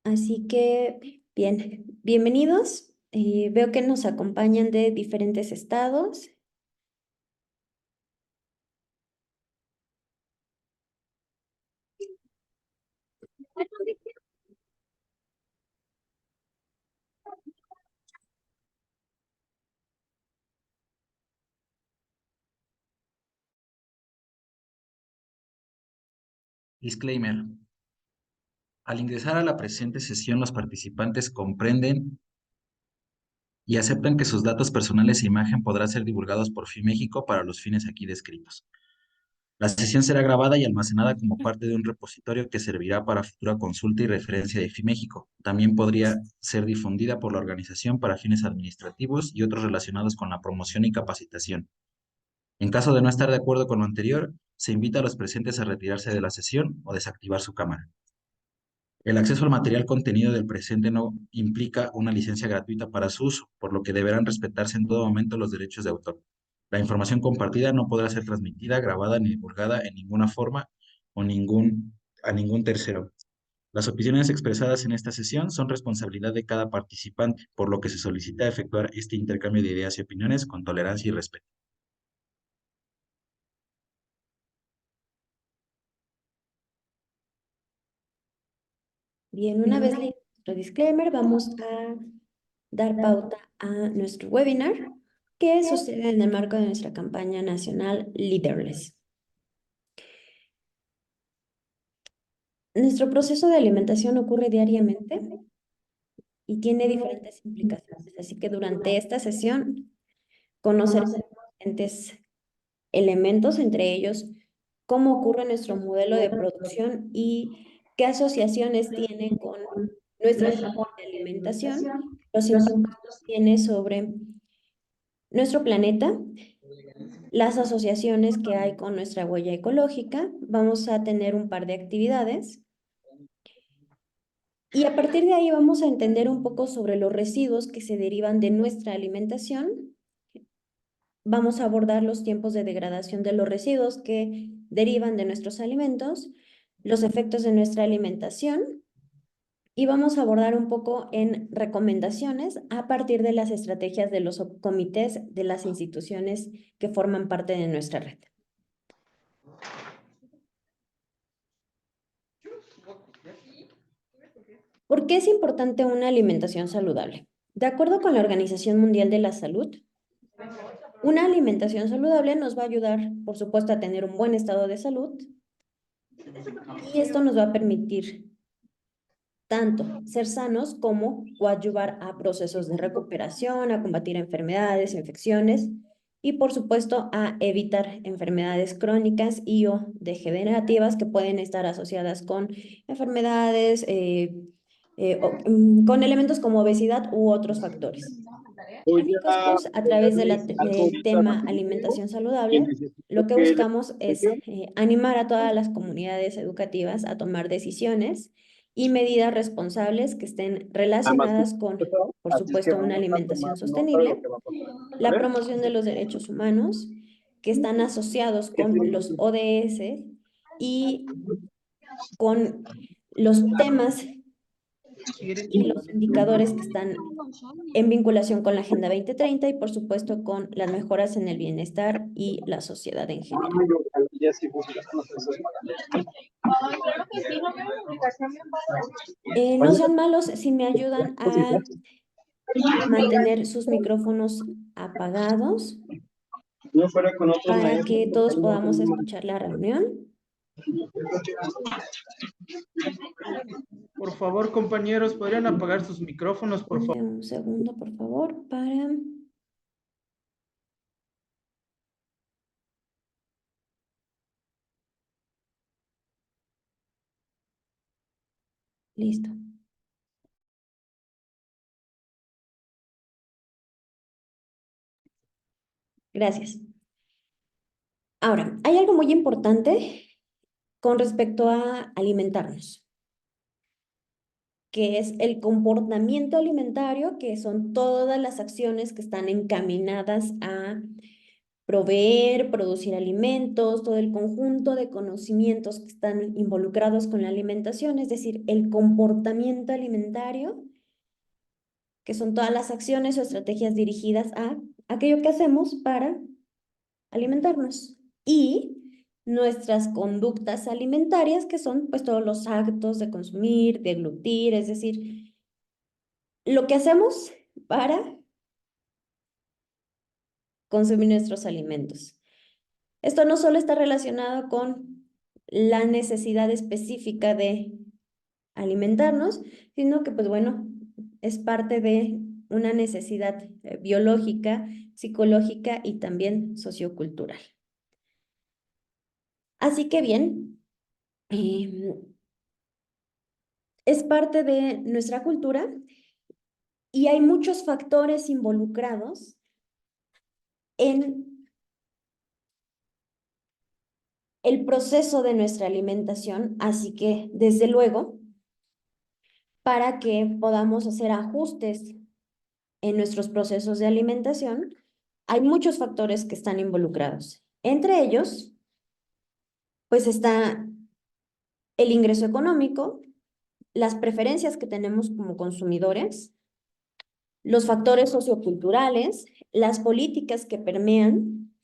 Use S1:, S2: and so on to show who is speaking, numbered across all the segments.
S1: Así que, bien, bienvenidos. Veo que nos acompañan de diferentes estados.
S2: Disclaimer. Al ingresar a la presente sesión, los participantes comprenden y aceptan que sus datos personales e imagen podrán ser divulgados por FIMéxico para los fines aquí descritos. La sesión será grabada y almacenada como parte de un repositorio que servirá para futura consulta y referencia de FIMéxico. También podría ser difundida por la organización para fines administrativos y otros relacionados con la promoción y capacitación. En caso de no estar de acuerdo con lo anterior, se invita a los presentes a retirarse de la sesión o desactivar su cámara. El acceso al material contenido del presente no implica una licencia gratuita para su uso, por lo que deberán respetarse en todo momento los derechos de autor. La información compartida no podrá ser transmitida, grabada ni divulgada en ninguna forma o a ningún tercero. Las opiniones expresadas en esta sesión son responsabilidad de cada participante, por lo que se solicita efectuar este intercambio de ideas y opiniones con tolerancia y respeto.
S1: Bien, una vez leído nuestro disclaimer, vamos a dar pauta a nuestro webinar que sucede en el marco de nuestra campaña nacional Leaderless. Nuestro proceso de alimentación ocurre diariamente y tiene diferentes implicaciones, así que durante esta sesión conoceremos diferentes elementos, entre ellos cómo ocurre nuestro modelo de producción y qué asociaciones tiene con nuestra forma de alimentación, los impactos que tiene sobre nuestro planeta, las asociaciones que hay con nuestra huella ecológica. Vamos a tener un par de actividades y a partir de ahí vamos a entender un poco sobre los residuos que se derivan de nuestra alimentación. Vamos a abordar los tiempos de degradación de los residuos que derivan de nuestros alimentos, los efectos de nuestra alimentación y vamos a abordar un poco en recomendaciones a partir de las estrategias de los subcomités de las instituciones que forman parte de nuestra red. ¿Por qué es importante una alimentación saludable? De acuerdo con la Organización Mundial de la Salud, una alimentación saludable nos va a ayudar, por supuesto, a tener un buen estado de salud y esto nos va a permitir tanto ser sanos como coadyuvar a procesos de recuperación, a combatir enfermedades, infecciones y por supuesto a evitar enfermedades crónicas y o degenerativas que pueden estar asociadas con enfermedades, con elementos como obesidad u otros factores. En Ficoscus, a través de del tema alimentación saludable, lo que buscamos es animar a todas las comunidades educativas a tomar decisiones y medidas responsables que estén relacionadas con, por supuesto, una alimentación sostenible, la promoción de los derechos humanos, que están asociados con los ODS y con los temas y los indicadores que están en vinculación con la Agenda 2030 y, por supuesto, con las mejoras en el bienestar y la sociedad en general. No sean malos si me ayudan a mantener sus micrófonos apagados para que todos podamos escuchar la reunión.
S3: Por favor, compañeros, ¿podrían apagar sus micrófonos, por favor?
S1: Un segundo, por favor, para... Listo. Gracias. Ahora, hay algo muy importante con respecto a alimentarnos, que es el comportamiento alimentario, que son todas las acciones que están encaminadas a proveer, producir alimentos, todo el conjunto de conocimientos que están involucrados con la alimentación, es decir, el comportamiento alimentario, que son todas las acciones o estrategias dirigidas a aquello que hacemos para alimentarnos. Y nuestras conductas alimentarias, que son pues todos los actos de consumir, de deglutir, es decir, lo que hacemos para consumir nuestros alimentos. Esto no solo está relacionado con la necesidad específica de alimentarnos, sino que pues bueno, es parte de una necesidad biológica, psicológica y también sociocultural. Así que bien, es parte de nuestra cultura y hay muchos factores involucrados en el proceso de nuestra alimentación, así que desde luego, para que podamos hacer ajustes en nuestros procesos de alimentación, hay muchos factores que están involucrados. Entre ellos, pues está el ingreso económico, las preferencias que tenemos como consumidores, los factores socioculturales, las políticas que permean,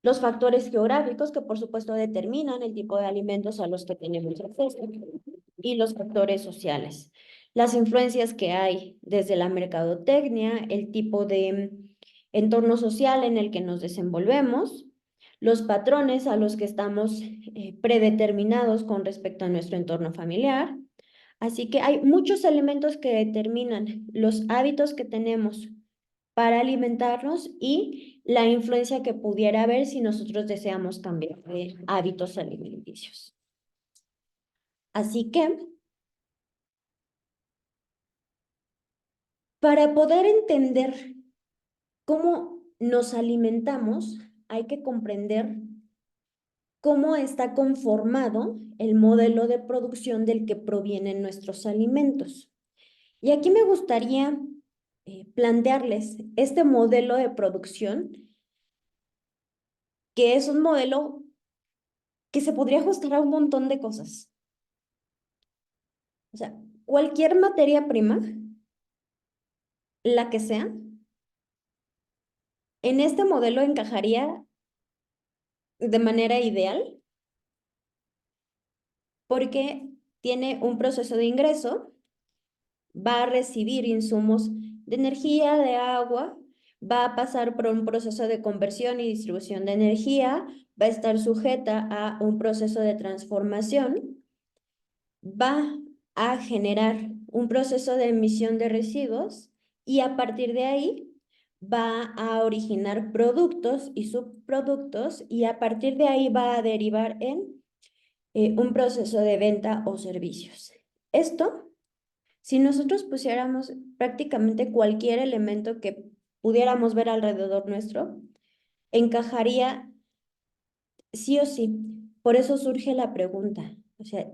S1: los factores geográficos que por supuesto determinan el tipo de alimentos a los que tenemos acceso y los factores sociales. Las influencias que hay desde la mercadotecnia, el tipo de entorno social en el que nos desenvolvemos, los patrones a los que estamos predeterminados con respecto a nuestro entorno familiar. Así que hay muchos elementos que determinan los hábitos que tenemos para alimentarnos y la influencia que pudiera haber si nosotros deseamos cambiar de hábitos alimenticios. Así que, para poder entender cómo nos alimentamos, hay que comprender cómo está conformado el modelo de producción del que provienen nuestros alimentos. Y aquí me gustaría plantearles este modelo de producción, que es un modelo que se podría ajustar a un montón de cosas. O sea, cualquier materia prima, la que sea, en este modelo encajaría de manera ideal porque tiene un proceso de ingreso, va a recibir insumos de energía, de agua, va a pasar por un proceso de conversión y distribución de energía, va a estar sujeta a un proceso de transformación, va a generar un proceso de emisión de residuos y a partir de ahí va a originar productos y subproductos y a partir de ahí va a derivar en un proceso de venta o servicios. Esto, si nosotros pusiéramos prácticamente cualquier elemento que pudiéramos ver alrededor nuestro, encajaría sí o sí. Por eso surge la pregunta. O sea,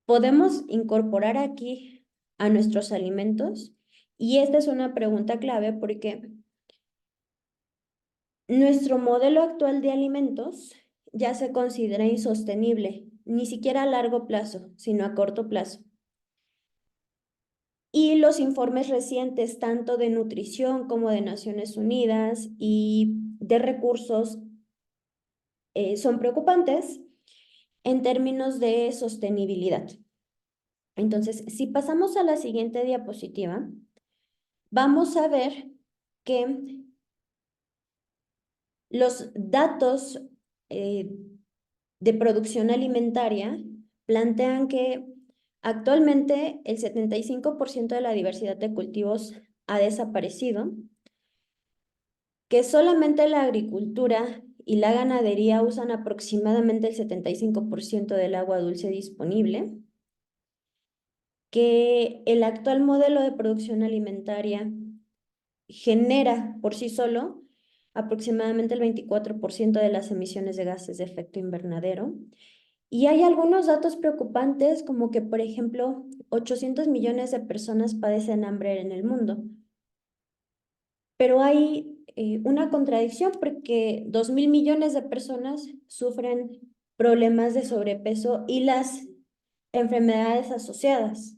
S1: ¿podemos incorporar aquí a nuestros alimentos? Y esta es una pregunta clave porque nuestro modelo actual de alimentos ya se considera insostenible, ni siquiera a largo plazo, sino a corto plazo. Y los informes recientes, tanto de nutrición como de Naciones Unidas y de recursos, son preocupantes en términos de sostenibilidad. Entonces, si pasamos a la siguiente diapositiva, vamos a ver que los datos de producción alimentaria plantean que actualmente el 75% de la diversidad de cultivos ha desaparecido, que solamente la agricultura y la ganadería usan aproximadamente el 75% del agua dulce disponible, que el actual modelo de producción alimentaria genera por sí solo aproximadamente el 24% de las emisiones de gases de efecto invernadero. Y hay algunos datos preocupantes como que, por ejemplo, 800 millones de personas padecen hambre en el mundo. Pero hay una contradicción porque 2.000 millones de personas sufren problemas de sobrepeso y las enfermedades asociadas.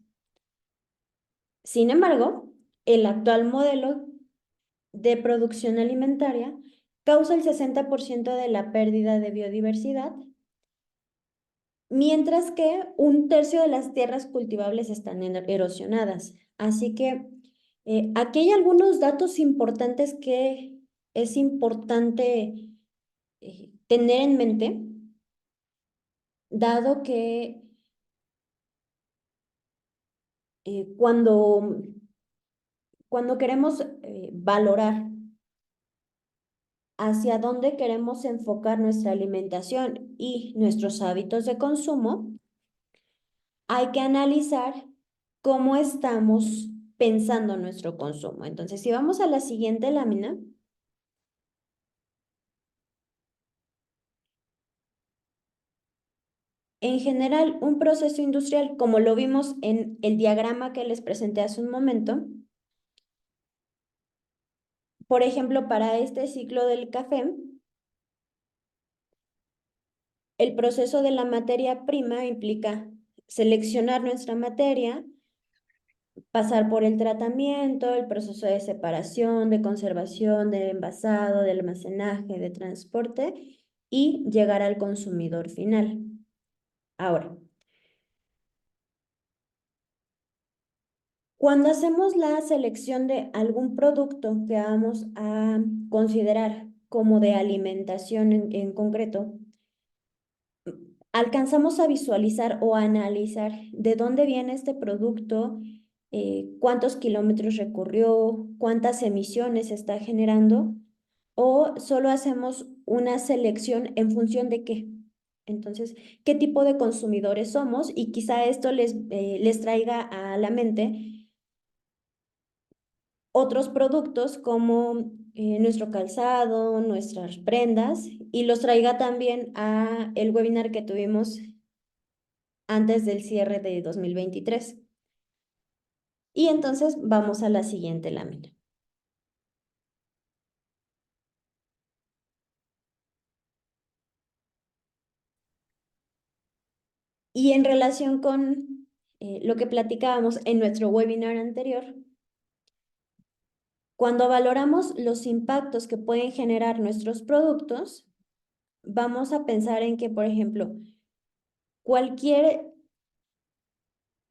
S1: Sin embargo, el actual modelo de producción alimentaria causa el 60% de la pérdida de biodiversidad, mientras que 1/3 de las tierras cultivables están erosionadas. Así que aquí hay algunos datos importantes que es importante tener en mente, dado que cuando queremos valorar hacia dónde queremos enfocar nuestra alimentación y nuestros hábitos de consumo, hay que analizar cómo estamos pensando nuestro consumo. Entonces, si vamos a la siguiente lámina, en general, un proceso industrial, como lo vimos en el diagrama que les presenté hace un momento, por ejemplo, para este ciclo del café, el proceso de la materia prima implica seleccionar nuestra materia, pasar por el tratamiento, el proceso de separación, de conservación, de envasado, de almacenaje, de transporte y llegar al consumidor final. Ahora, cuando hacemos la selección de algún producto que vamos a considerar como de alimentación en concreto, alcanzamos a visualizar o a analizar de dónde viene este producto, cuántos kilómetros recorrió, cuántas emisiones está generando, o solo hacemos una selección en función de qué. Entonces, ¿qué tipo de consumidores somos? Y quizá esto les traiga a la mente otros productos como nuestro calzado, nuestras prendas, y los traiga también a el webinar que tuvimos antes del cierre de 2023. Y entonces vamos a la siguiente lámina. Y en relación con lo que platicábamos en nuestro webinar anterior, cuando valoramos los impactos que pueden generar nuestros productos, vamos a pensar en que, por ejemplo, cualquier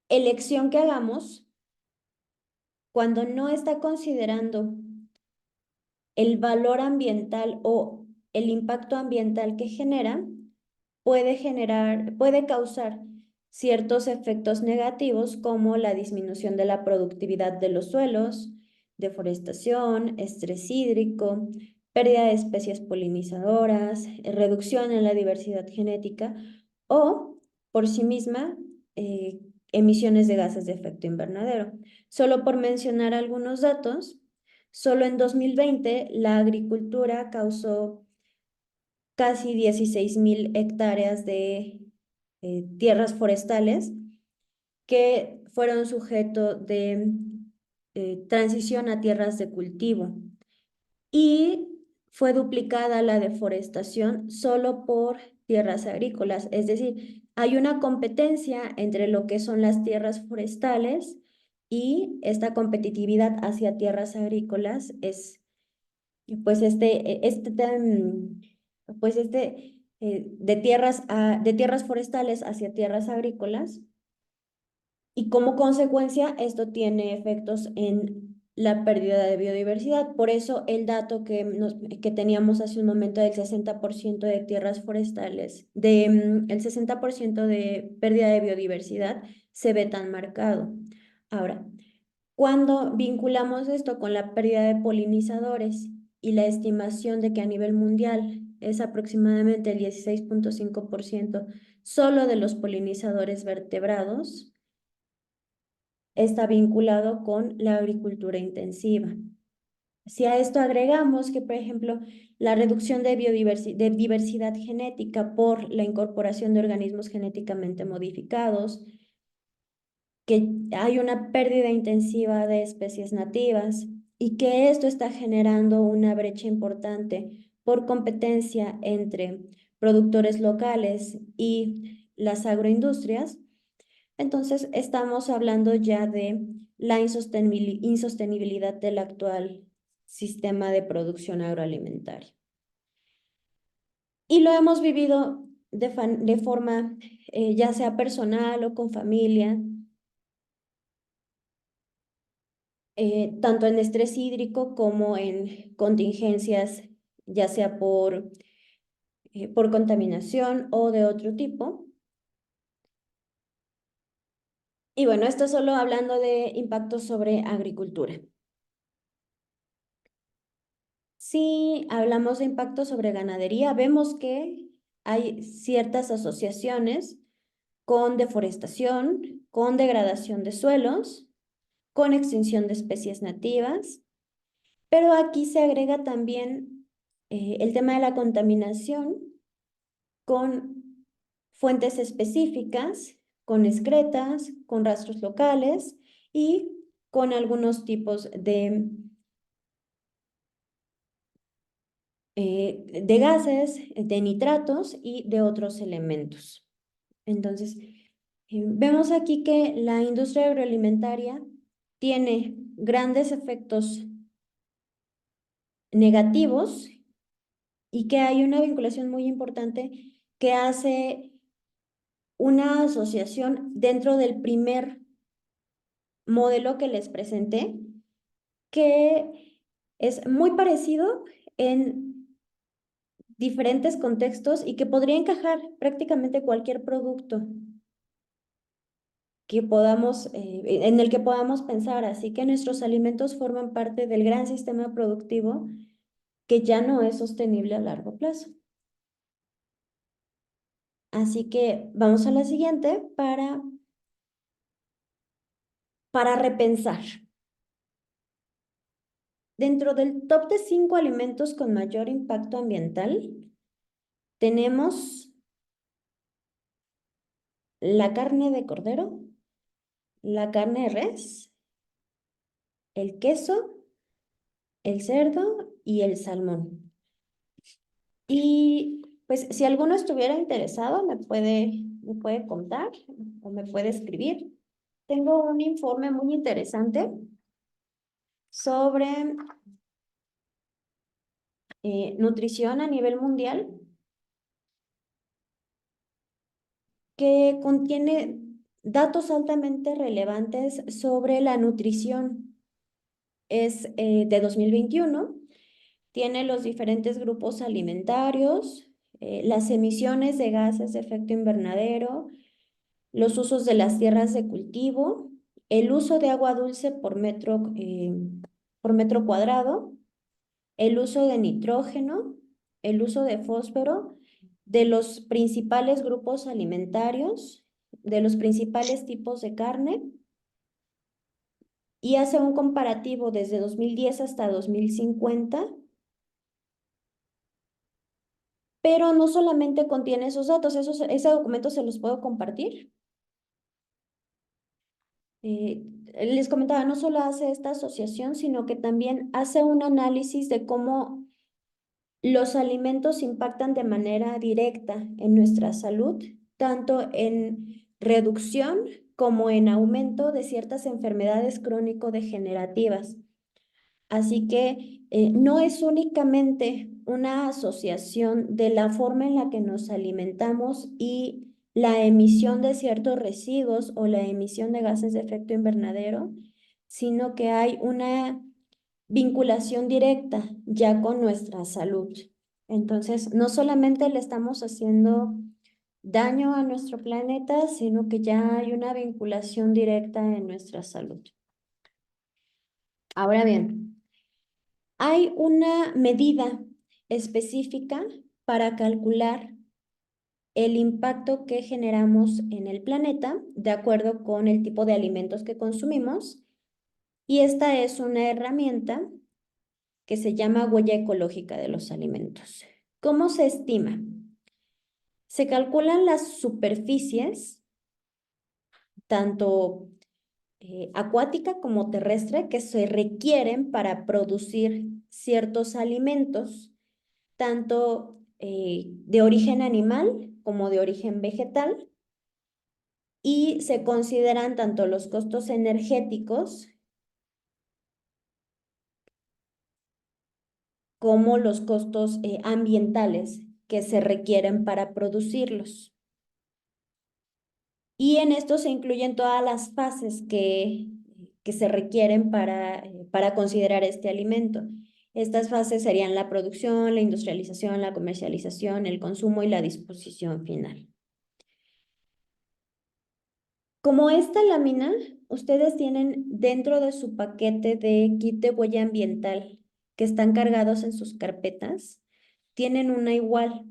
S1: elección que hagamos, cuando no está considerando el valor ambiental o el impacto ambiental que genera, puede causar ciertos efectos negativos como la disminución de la productividad de los suelos, deforestación, estrés hídrico, pérdida de especies polinizadoras, reducción en la diversidad genética o, por sí misma, emisiones de gases de efecto invernadero. Solo por mencionar algunos datos, solo en 2020 la agricultura causó casi 16.000 hectáreas de tierras forestales que fueron sujeto de transición a tierras de cultivo. Y fue duplicada la deforestación solo por tierras agrícolas. Es decir, hay una competencia entre lo que son las tierras forestales y esta competitividad hacia tierras agrícolas es pues de tierras forestales hacia tierras agrícolas, y como consecuencia esto tiene efectos en la pérdida de biodiversidad. Por eso el dato que teníamos hace un momento del 60% de tierras forestales, el 60% de pérdida de biodiversidad se ve tan marcado. Ahora, cuando vinculamos esto con la pérdida de polinizadores y la estimación de que a nivel mundial es aproximadamente el 16.5% solo de los polinizadores vertebrados, está vinculado con la agricultura intensiva. Si a esto agregamos que, por ejemplo, la reducción de diversidad genética por la incorporación de organismos genéticamente modificados, que hay una pérdida intensiva de especies nativas y que esto está generando una brecha importante por competencia entre productores locales y las agroindustrias, entonces estamos hablando ya de la insostenibilidad del actual sistema de producción agroalimentaria. Y lo hemos vivido de forma ya sea personal o con familia, tanto en estrés hídrico como en contingencias, ya sea por contaminación o de otro tipo. Y bueno, esto solo hablando de impactos sobre agricultura. Si hablamos de impactos sobre ganadería, vemos que hay ciertas asociaciones con deforestación, con degradación de suelos, con extinción de especies nativas, pero aquí se agrega también el tema de la contaminación con fuentes específicas, con excretas, con rastros locales y con algunos tipos de gases, de nitratos y de otros elementos. Entonces, vemos aquí que la industria agroalimentaria tiene grandes efectos negativos y que hay una vinculación muy importante que hace una asociación dentro del primer modelo que les presenté, que es muy parecido en diferentes contextos y que podría encajar prácticamente cualquier producto que podamos, en el que podamos pensar. Así que nuestros alimentos forman parte del gran sistema productivo que ya no es sostenible a largo plazo. Así que vamos a la siguiente para repensar. Dentro del top de 5 alimentos con mayor impacto ambiental, tenemos la carne de cordero, la carne de res, el queso, el cerdo y el salmón. Y pues si alguno estuviera interesado, me puede contar o me puede escribir. Tengo un informe muy interesante sobre nutrición a nivel mundial que contiene datos altamente relevantes sobre la nutrición. Es de 2021, tiene los diferentes grupos alimentarios, las emisiones de gases de efecto invernadero, los usos de las tierras de cultivo, el uso de agua dulce por metro cuadrado, el uso de nitrógeno, el uso de fósforo, de los principales grupos alimentarios, de los principales tipos de carne, y hace un comparativo desde 2010 hasta 2050, pero no solamente contiene esos datos, ese documento se los puedo compartir. Les comentaba, no solo hace esta asociación, sino que también hace un análisis de cómo los alimentos impactan de manera directa en nuestra salud, tanto en reducción como en aumento de ciertas enfermedades crónico-degenerativas. Así que no es únicamente una asociación de la forma en la que nos alimentamos y la emisión de ciertos residuos o la emisión de gases de efecto invernadero, sino que hay una vinculación directa ya con nuestra salud. Entonces, no solamente le estamos haciendo daño a nuestro planeta, sino que ya hay una vinculación directa en nuestra salud. Ahora bien, hay una medida específica para calcular el impacto que generamos en el planeta de acuerdo con el tipo de alimentos que consumimos, y esta es una herramienta que se llama huella ecológica de los alimentos. ¿Cómo se estima? Se calculan las superficies, tanto acuática como terrestre que se requieren para producir ciertos alimentos, tanto de origen animal como de origen vegetal, y se consideran tanto los costos energéticos como los costos ambientales que se requieren para producirlos. Y en esto se incluyen todas las fases que se requieren para considerar este alimento. Estas fases serían la producción, la industrialización, la comercialización, el consumo y la disposición final. Como esta lámina, ustedes tienen dentro de su paquete de kit de huella ambiental que están cargados en sus carpetas, tienen una igual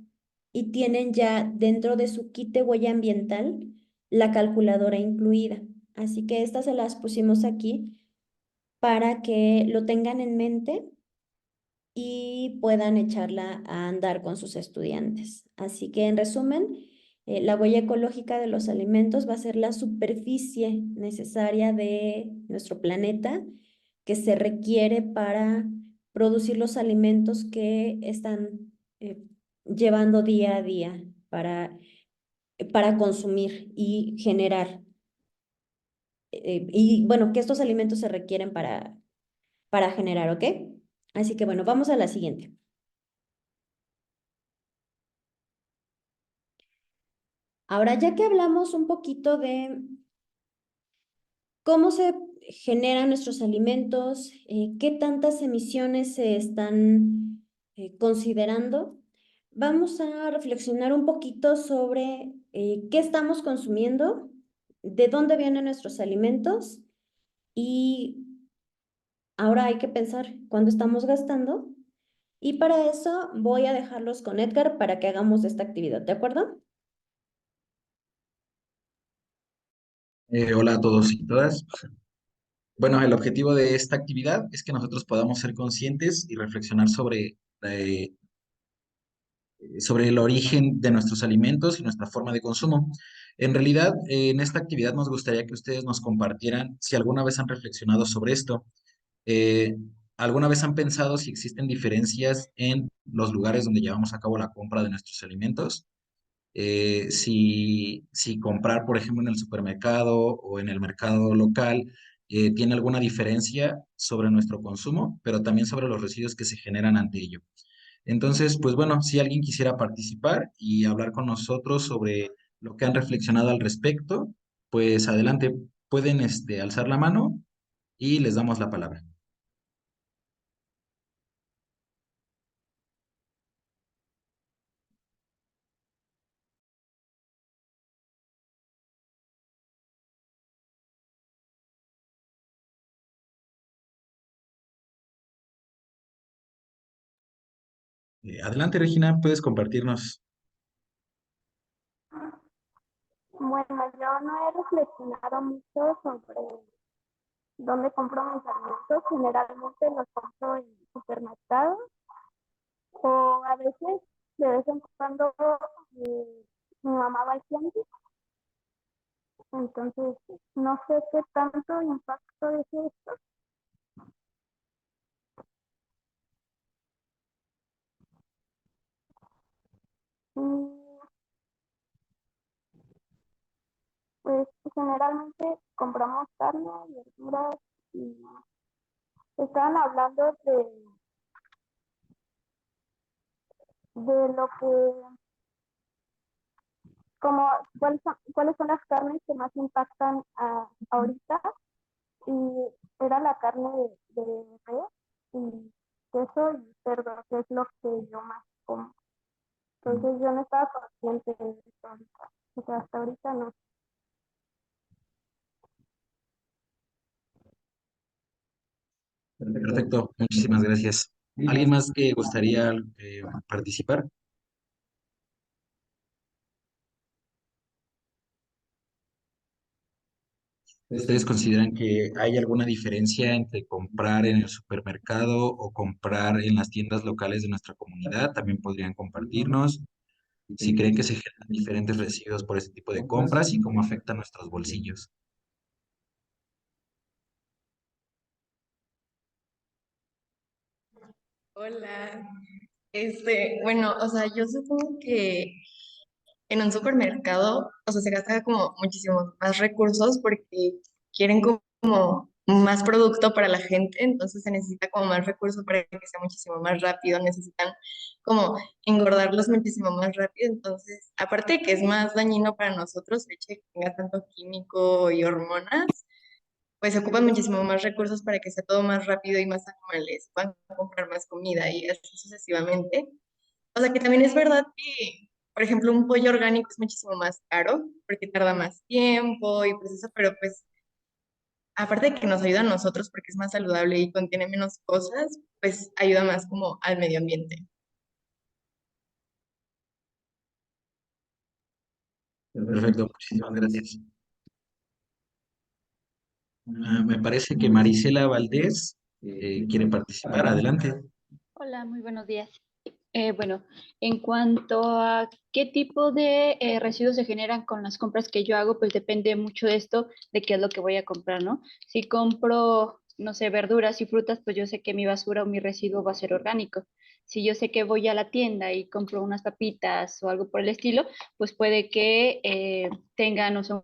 S1: y tienen ya dentro de su kit de huella ambiental la calculadora incluida. Así que estas se las pusimos aquí para que lo tengan en mente y puedan echarla a andar con sus estudiantes. Así que en resumen, la huella ecológica de los alimentos va a ser la superficie necesaria de nuestro planeta que se requiere para producir los alimentos que están llevando día a día para consumir y generar. Y bueno, que estos alimentos se requieren para generar, ¿ok? Así que bueno, vamos a la siguiente. Ahora, ya que hablamos un poquito de cómo se generan nuestros alimentos, qué tantas emisiones se están considerando, vamos a reflexionar un poquito sobre qué estamos consumiendo, de dónde vienen nuestros alimentos y ahora hay que pensar cuándo estamos gastando. Y para eso voy a dejarlos con Edgar para que hagamos esta actividad, ¿de acuerdo?
S2: Hola a todos y todas. Bueno, el objetivo de esta actividad es que nosotros podamos ser conscientes y reflexionar sobre el origen de nuestros alimentos y nuestra forma de consumo. En realidad, en esta actividad nos gustaría que ustedes nos compartieran si alguna vez han reflexionado sobre esto. Eh, ¿Alguna vez han pensado si existen diferencias en los lugares donde llevamos a cabo la compra de nuestros alimentos? Si comprar, por ejemplo, en el supermercado o en el mercado local tiene alguna diferencia sobre nuestro consumo, pero también sobre los residuos que se generan ante ello. Entonces, pues bueno, si alguien quisiera participar y hablar con nosotros sobre lo que han reflexionado al respecto, pues adelante, pueden alzar la mano y les damos la palabra. Adelante, Regina, puedes compartirnos.
S4: Bueno, yo no he reflexionado mucho sobre dónde compro mis alimentos. Generalmente los compro en supermercados o a veces, de vez en cuando, mi mamá va al tianguis. Entonces, no sé qué tanto impacto es esto. Y pues generalmente compramos carne, verduras y estaban hablando de lo que, como, cuáles son las carnes que más impactan ahorita. Y era la carne de res y queso y cerdo, que es lo que yo más como. Entonces yo no estaba consciente de eso ahorita. O sea, hasta ahorita no.
S2: Perfecto, muchísimas gracias. ¿Alguien más que gustaría participar? ¿Ustedes consideran que hay alguna diferencia entre comprar en el supermercado o comprar en las tiendas locales de nuestra comunidad? También podrían compartirnos si creen que se generan diferentes residuos por este tipo de compras y cómo afecta nuestros bolsillos.
S5: Hola. Bueno, o sea, yo supongo que en un supermercado, o sea, se gasta como muchísimos más recursos porque quieren como más producto para la gente, entonces se necesita como más recursos para que sea muchísimo más rápido, necesitan como engordarlos muchísimo más rápido, entonces, aparte de que es más dañino para nosotros el hecho de que tenga tanto químico y hormonas, pues se ocupan muchísimo más recursos para que sea todo más rápido y más animales puedan comprar más comida y así sucesivamente. O sea que también es verdad que, por ejemplo, un pollo orgánico es muchísimo más caro porque tarda más tiempo y pues eso, pero pues aparte de que nos ayuda a nosotros porque es más saludable y contiene menos cosas, pues ayuda más como al medio ambiente.
S2: Perfecto, muchísimas gracias. Me parece que Marisela Valdés quiere participar. Adelante.
S6: Hola, muy buenos días. Bueno, en cuanto a qué tipo de residuos se generan con las compras que yo hago, pues depende mucho de esto, de qué es lo que voy a comprar, ¿no? Si compro, no sé, verduras y frutas, pues yo sé que mi basura o mi residuo va a ser orgánico. Si yo sé que voy a la tienda y compro unas papitas o algo por el estilo, pues puede que tengan, no sé,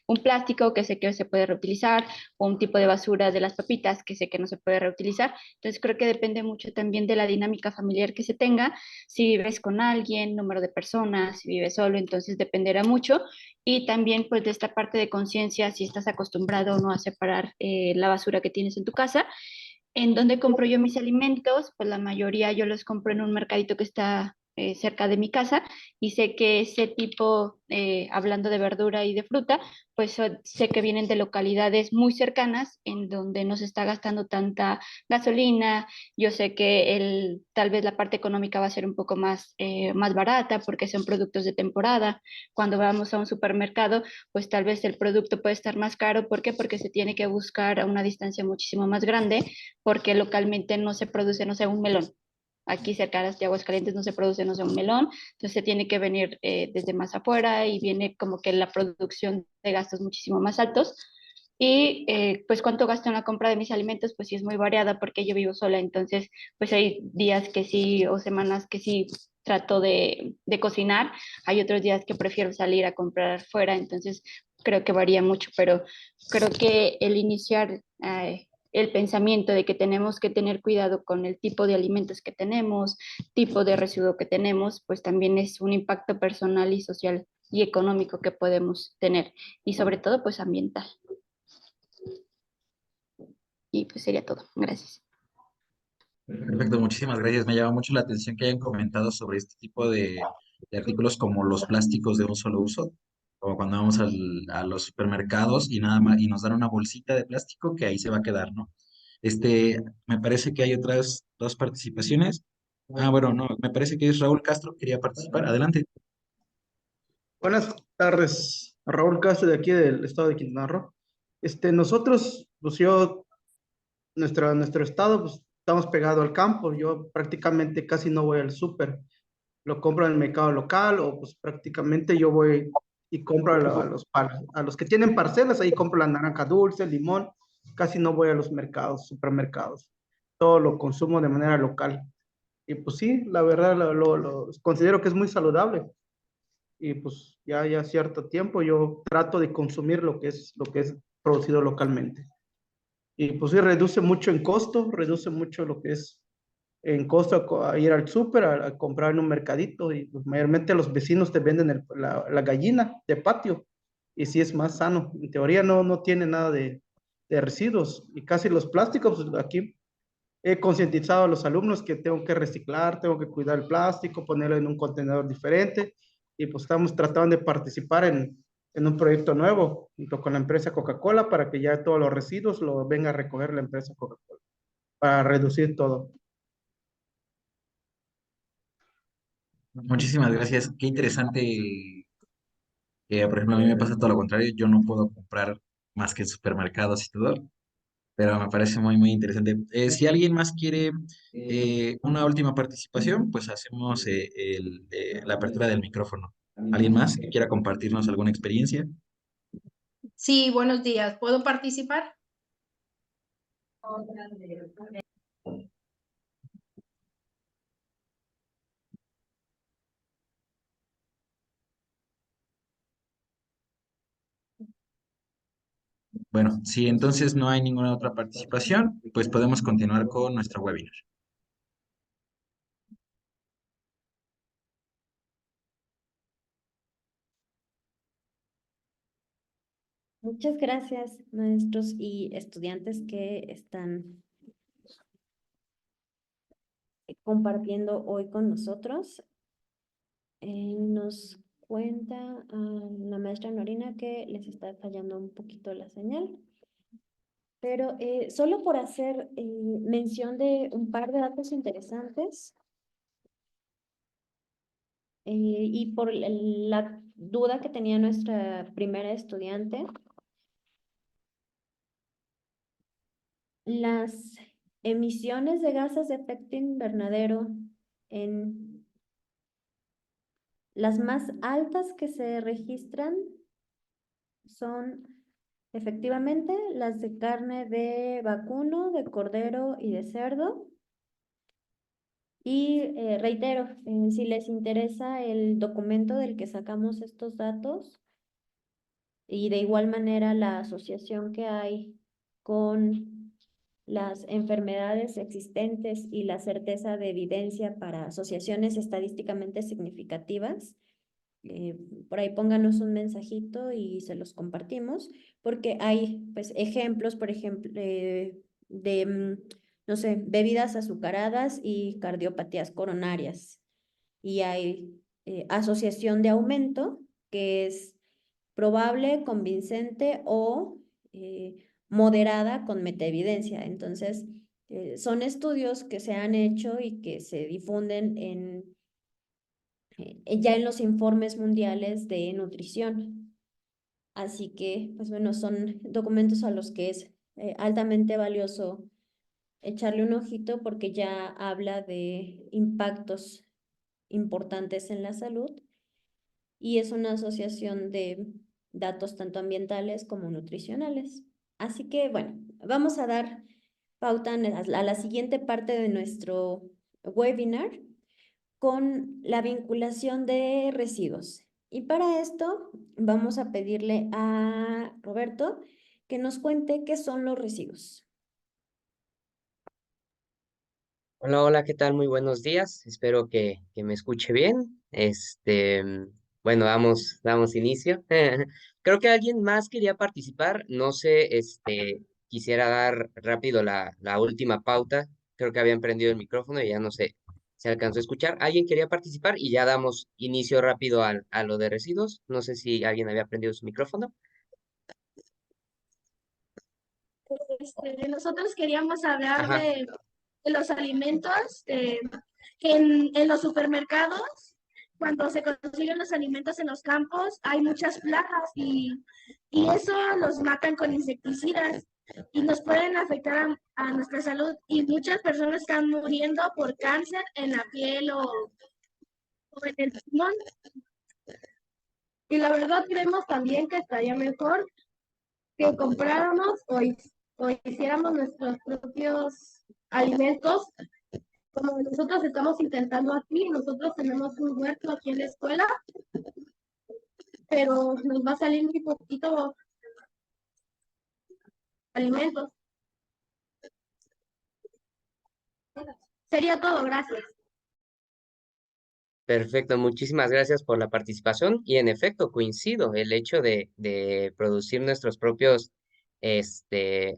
S6: un plástico que sé que se puede reutilizar o un tipo de basura de las papitas que sé que no se puede reutilizar. Entonces creo que depende mucho también de la dinámica familiar que se tenga, si vives con alguien, número de personas, si vives solo, entonces dependerá mucho. Y también pues de esta parte de conciencia, si estás acostumbrado o no a separar la basura que tienes en tu casa. ¿En dónde compro yo mis alimentos? Pues la mayoría yo los compro en un mercadito que está cerca de mi casa y sé que ese tipo, hablando de verdura y de fruta, pues sé que vienen de localidades muy cercanas en donde no se está gastando tanta gasolina. Yo sé que tal vez la parte económica va a ser un poco más barata porque son productos de temporada. Cuando vamos a un supermercado, pues tal vez el producto puede estar más caro. ¿Por qué? Porque se tiene que buscar a una distancia muchísimo más grande porque localmente no se produce, no sé, un melón. Aquí cerca de Aguascalientes no se produce, no sé, un melón, entonces se tiene que venir desde más afuera y viene como que la producción de gastos muchísimo más altos. Y pues cuánto gasto en la compra de mis alimentos, pues sí es muy variada porque yo vivo sola, entonces pues hay días que sí o semanas que sí trato de cocinar, hay otros días que prefiero salir a comprar fuera, entonces creo que varía mucho, pero creo que el iniciar el pensamiento de que tenemos que tener cuidado con el tipo de alimentos que tenemos, tipo de residuo que tenemos, pues también es un impacto personal y social y económico que podemos tener y sobre todo pues ambiental. Y pues sería todo. Gracias.
S2: Perfecto, muchísimas gracias. Me llama mucho la atención que hayan comentado sobre este tipo de artículos como los plásticos de un solo uso, como cuando vamos a los supermercados y nada más y nos dan una bolsita de plástico que ahí se va a quedar, ¿no? Me parece que hay otras dos participaciones. Ah, bueno, no, me parece que es Raúl Castro, quería participar. Adelante.
S3: Buenas tardes, Raúl Castro de aquí del estado de Quintana Roo. Nosotros, pues nuestro estado, pues estamos pegados al campo. Yo prácticamente casi no voy al súper. Lo compro en el mercado local o pues prácticamente yo voy y compro a los que tienen parcelas, ahí compro la naranja dulce, el limón. Casi no voy a los mercados, supermercados. Todo lo consumo de manera local. Y pues sí, la verdad lo considero que es muy saludable y pues ya cierto tiempo yo trato de consumir lo que es producido localmente. Y pues sí, reduce mucho en costo, reduce mucho lo que es en costo a ir al súper, a comprar en un mercadito y pues mayormente los vecinos te venden la gallina de patio y sí es más sano. En teoría no tiene nada de residuos y casi los plásticos, pues, aquí he concientizado a los alumnos que tengo que reciclar, tengo que cuidar el plástico, ponerlo en un contenedor diferente y pues estamos tratando de participar en un proyecto nuevo junto con la empresa Coca-Cola para que ya todos los residuos lo venga a recoger la empresa Coca-Cola para reducir todo.
S2: Muchísimas gracias. Qué interesante. Por ejemplo, a mí me pasa todo lo contrario. Yo no puedo comprar más que en supermercados y todo, pero me parece muy, muy interesante. Si alguien más quiere una última participación, pues hacemos la apertura del micrófono. ¿Alguien más que quiera compartirnos alguna experiencia?
S7: Sí, buenos días. ¿Puedo participar?
S2: Bueno, si entonces no hay ninguna otra participación, pues podemos continuar con nuestro webinar.
S1: Muchas gracias, maestros y estudiantes que están compartiendo hoy con nosotros. Nos cuenta la maestra Norina que les está fallando un poquito la señal. Pero solo por hacer mención de un par de datos interesantes y por la duda que tenía nuestra primera estudiante, las emisiones de gases de efecto invernadero en las más altas que se registran son efectivamente las de carne de vacuno, de cordero y de cerdo. Y reitero, si les interesa el documento del que sacamos estos datos y de igual manera la asociación que hay con las enfermedades existentes y la certeza de evidencia para asociaciones estadísticamente significativas, por ahí pónganos un mensajito y se los compartimos, porque hay pues ejemplos, por ejemplo, de, no sé, bebidas azucaradas y cardiopatías coronarias. Y hay asociación de aumento, que es probable, convincente o moderada con metaevidencia. Entonces, son estudios que se han hecho y que se difunden ya en los informes mundiales de nutrición. Así que, pues bueno, son documentos a los que es altamente valioso echarle un ojito porque ya habla de impactos importantes en la salud y es una asociación de datos tanto ambientales como nutricionales. Así que, bueno, vamos a dar pauta a la siguiente parte de nuestro webinar con la vinculación de residuos. Y para esto vamos a pedirle a Roberto que nos cuente qué son los residuos.
S8: Hola, hola, ¿qué tal? Muy buenos días. Espero que me escuche bien. Bueno, damos inicio. Creo que alguien más quería participar. No sé, quisiera dar rápido la última pauta. Creo que habían prendido el micrófono y ya no sé, se alcanzó a escuchar. Alguien quería participar y ya damos inicio rápido a lo de residuos. No sé si alguien había prendido su micrófono.
S4: Nosotros queríamos hablar
S8: Ajá.
S4: de los alimentos, que en los supermercados, cuando se consiguen los alimentos en los campos, hay muchas plagas y eso los matan con insecticidas y nos pueden afectar a nuestra salud y muchas personas están muriendo por cáncer en la piel o en el pulmón. Y la verdad creemos también que estaría mejor que compráramos o hiciéramos nuestros propios alimentos, como nosotros estamos intentando aquí. Nosotros tenemos un huerto aquí en la escuela, pero nos va a salir muy poquito alimentos. Sería todo, gracias.
S8: Perfecto, muchísimas gracias por la participación y en efecto coincido, el hecho de producir nuestros propios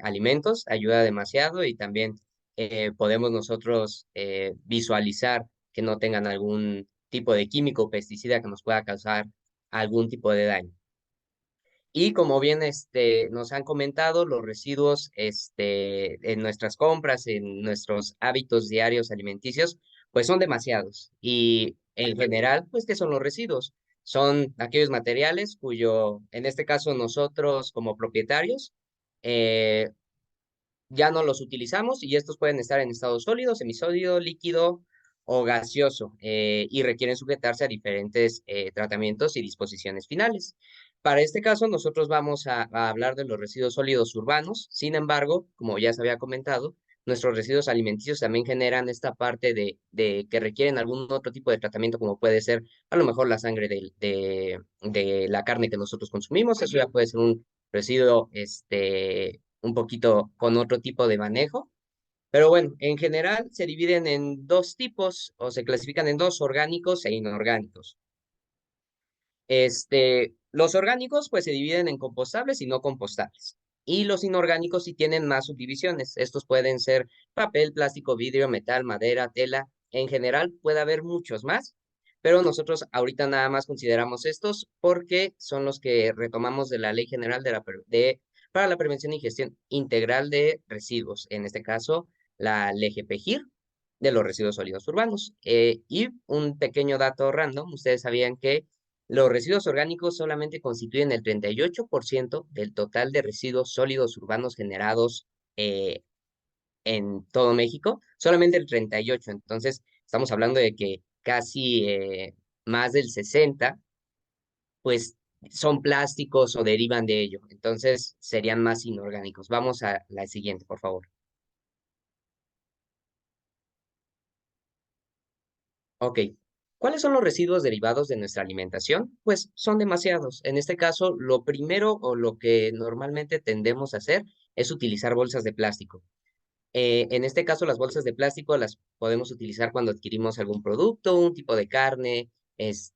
S8: alimentos ayuda demasiado y también podemos nosotros visualizar que no tengan algún tipo de químico o pesticida que nos pueda causar algún tipo de daño. Y como bien nos han comentado, los residuos en nuestras compras, en nuestros hábitos diarios alimenticios, pues son demasiados. Y en general, pues, ¿qué son los residuos? Son aquellos materiales cuyo, en este caso, nosotros como propietarios, eh, ya no los utilizamos y estos pueden estar en estado sólido, semisólido, líquido o gaseoso y requieren sujetarse a diferentes tratamientos y disposiciones finales. Para este caso, nosotros vamos a hablar de los residuos sólidos urbanos. Sin embargo, como ya se había comentado, nuestros residuos alimenticios también generan esta parte de que requieren algún otro tipo de tratamiento, como puede ser a lo mejor la sangre de la carne que nosotros consumimos. Eso ya puede ser un residuo un poquito con otro tipo de manejo. Pero bueno, en general se dividen en dos tipos o se clasifican en dos, orgánicos e inorgánicos. Los orgánicos pues se dividen en compostables y no compostables. Y los inorgánicos sí tienen más subdivisiones. Estos pueden ser papel, plástico, vidrio, metal, madera, tela. En general puede haber muchos más, pero nosotros ahorita nada más consideramos estos porque son los que retomamos de la Ley General para la Prevención y Gestión Integral de Residuos. En este caso, la LGPGIR de los residuos sólidos urbanos. Y un pequeño dato random, ustedes sabían que los residuos orgánicos solamente constituyen el 38% del total de residuos sólidos urbanos generados en todo México, solamente el 38%. Entonces, estamos hablando de que casi más del 60%, pues son plásticos o derivan de ello. Entonces, serían más inorgánicos. Vamos a la siguiente, por favor. Ok. ¿Cuáles son los residuos derivados de nuestra alimentación? Pues son demasiados. En este caso, lo primero o lo que normalmente tendemos a hacer es utilizar bolsas de plástico. En este caso, las bolsas de plástico las podemos utilizar cuando adquirimos algún producto, un tipo de carne,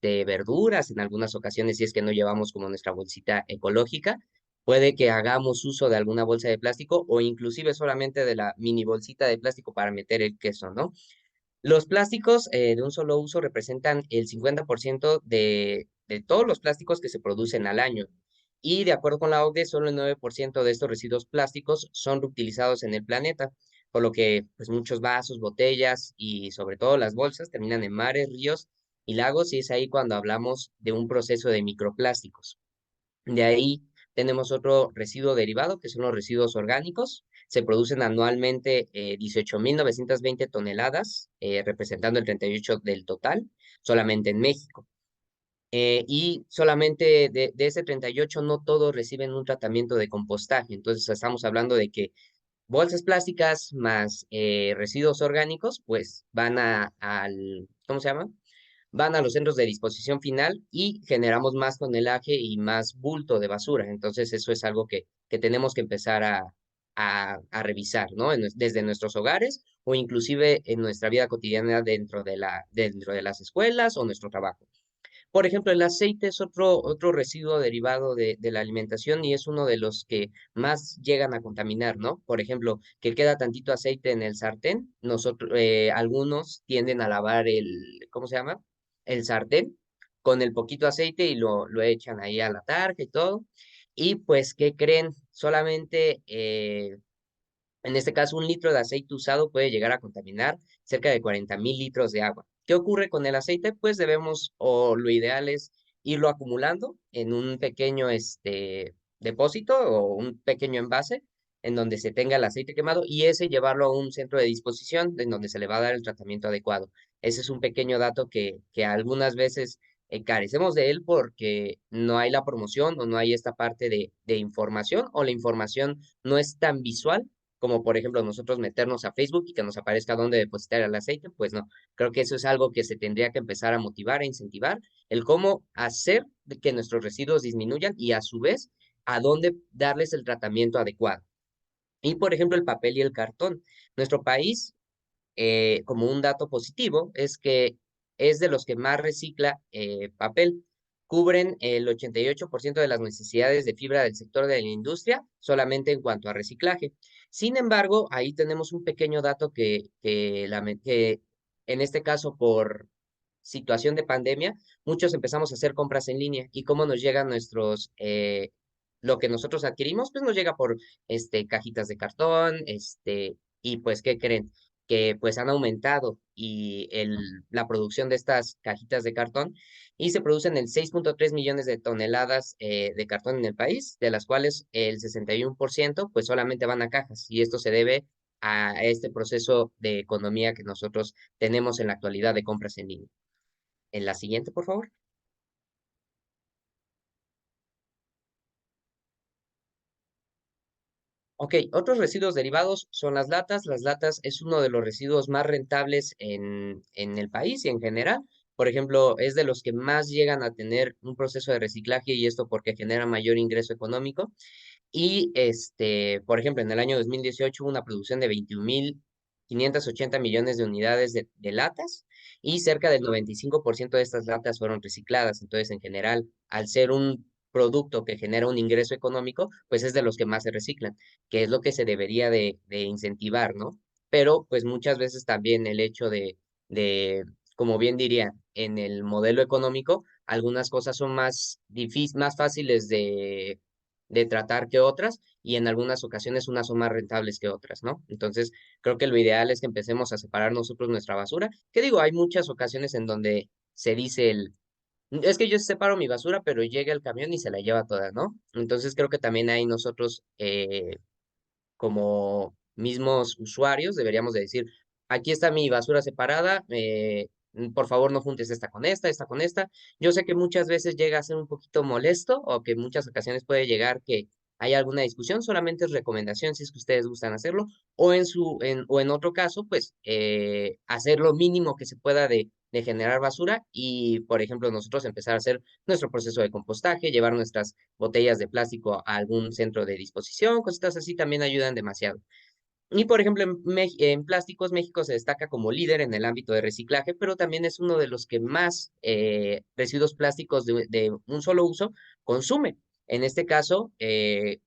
S8: verduras, en algunas ocasiones, si es que no llevamos como nuestra bolsita ecológica, puede que hagamos uso de alguna bolsa de plástico o inclusive solamente de la mini bolsita de plástico para meter el queso, ¿no? Los plásticos de un solo uso representan el 50% de todos los plásticos que se producen al año. Y de acuerdo con la OCDE, solo el 9% de estos residuos plásticos son reutilizados en el planeta, por lo que pues, muchos vasos, botellas y sobre todo las bolsas terminan en mares, ríos y lagos, y es ahí cuando hablamos de un proceso de microplásticos. De ahí tenemos otro residuo derivado, que son los residuos orgánicos. Se producen anualmente 18.920 toneladas, representando el 38% del total, solamente en México. Y solamente de ese 38, no todos reciben un tratamiento de compostaje. Entonces, estamos hablando de que bolsas plásticas más residuos orgánicos, pues van ¿cómo se llama? Van a los centros de disposición final y generamos más tonelaje y más bulto de basura. Entonces, eso es algo que tenemos que empezar a revisar, ¿no? Desde nuestros hogares o inclusive en nuestra vida cotidiana dentro de las escuelas o nuestro trabajo. Por ejemplo, el aceite es otro residuo derivado de la alimentación y es uno de los que más llegan a contaminar, ¿no? Por ejemplo, que queda tantito aceite en el sartén, algunos tienden a lavar ¿cómo se llama? El sartén con el poquito aceite y lo echan ahí a la tarja y todo. Y pues, ¿qué creen? Solamente en este caso, 1 litro de aceite usado puede llegar a contaminar cerca de 40.000 litros de agua. ¿Qué ocurre con el aceite? Pues debemos, o lo ideal es irlo acumulando en un pequeño depósito o un pequeño envase en donde se tenga el aceite quemado y ese llevarlo a un centro de disposición en donde se le va a dar el tratamiento adecuado. Ese es un pequeño dato que algunas veces carecemos de él porque no hay la promoción o no hay esta parte de información o la información no es tan visual como por ejemplo nosotros meternos a Facebook y que nos aparezca dónde depositar el aceite, pues no. Creo que eso es algo que se tendría que empezar a motivar, a incentivar, el cómo hacer de que nuestros residuos disminuyan y a su vez a dónde darles el tratamiento adecuado. Y por ejemplo el papel y el cartón. Nuestro país, como un dato positivo, es que es de los que más recicla papel. Cubren el 88% de las necesidades de fibra del sector de la industria solamente en cuanto a reciclaje. Sin embargo, ahí tenemos un pequeño dato que en este caso por situación de pandemia, muchos empezamos a hacer compras en línea y cómo nos llegan lo que nosotros adquirimos, pues nos llega por cajitas de cartón, y pues, ¿qué creen? Que pues han aumentado la producción de estas cajitas de cartón y se producen el 6.3 millones de toneladas de cartón en el país, de las cuales el 61% pues solamente van a cajas y esto se debe a este proceso de economía que nosotros tenemos en la actualidad de compras en línea. En la siguiente, por favor. Ok, otros residuos derivados son las latas. Las latas es uno de los residuos más rentables en el país y en general, por ejemplo, es de los que más llegan a tener un proceso de reciclaje y esto porque genera mayor ingreso económico. Y por ejemplo, en el año 2018 hubo una producción de 21.580 millones de unidades de latas y cerca del 95% de estas latas fueron recicladas. Entonces, en general, al ser un producto que genera un ingreso económico, pues es de los que más se reciclan, que es lo que se debería de incentivar, ¿no? Pero pues muchas veces también el hecho de, como bien diría, en el modelo económico, algunas cosas son más más fáciles de tratar que otras y en algunas ocasiones unas son más rentables que otras, ¿no? Entonces, creo que lo ideal es que empecemos a separar nosotros nuestra basura, que digo, hay muchas ocasiones en donde se dice es que yo separo mi basura, pero llega el camión y se la lleva toda, ¿no? Entonces, creo que también ahí nosotros, como mismos usuarios, deberíamos de decir, aquí está mi basura separada, por favor no juntes esta con esta. Yo sé que muchas veces llega a ser un poquito molesto o que en muchas ocasiones puede llegar que hay alguna discusión, solamente es recomendación si es que ustedes gustan hacerlo, o en otro caso, pues hacer lo mínimo que se pueda de generar basura y, por ejemplo, nosotros empezar a hacer nuestro proceso de compostaje, llevar nuestras botellas de plástico a algún centro de disposición, cositas así también ayudan demasiado. Y por ejemplo, en plásticos, México se destaca como líder en el ámbito de reciclaje, pero también es uno de los que más residuos plásticos de un solo uso consume. En este caso,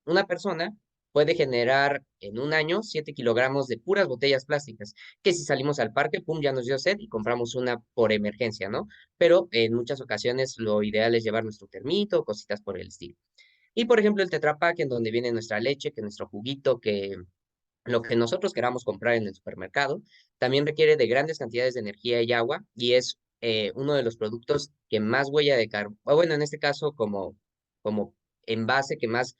S8: una persona puede generar en un año 7 kilogramos de puras botellas plásticas, que si salimos al parque, pum, ya nos dio sed y compramos una por emergencia, ¿no? Pero en muchas ocasiones lo ideal es llevar nuestro termito, cositas por el estilo. Y por ejemplo, el Tetra Pak, en donde viene nuestra leche, que nuestro juguito, que lo que nosotros queramos comprar en el supermercado, también requiere de grandes cantidades de energía y agua y es uno de los productos que más huella de carbón, o bueno, en este caso como envase que más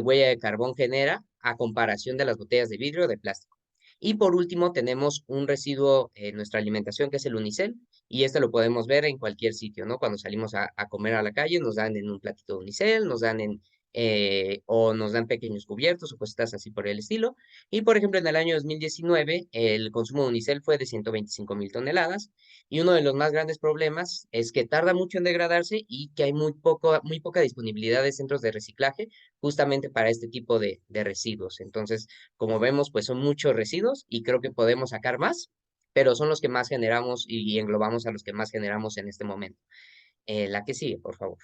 S8: huella de carbón genera a comparación de las botellas de vidrio o de plástico. Y por último, tenemos un residuo en nuestra alimentación que es el unicel, y este lo podemos ver en cualquier sitio, ¿no? Cuando salimos a comer a la calle, nos dan en un platito de unicel, nos dan o nos dan pequeños cubiertos o cositas así por el estilo. Y por ejemplo, en el año 2019, el consumo de unicel fue de 125.000 toneladas. Y uno de los más grandes problemas es que tarda mucho en degradarse y que hay muy poca disponibilidad de centros de reciclaje justamente para este tipo de residuos. Entonces, como vemos, pues son muchos residuos y creo que podemos sacar más, pero son los que más generamos y englobamos a los que más generamos en este momento. La que sigue, por favor.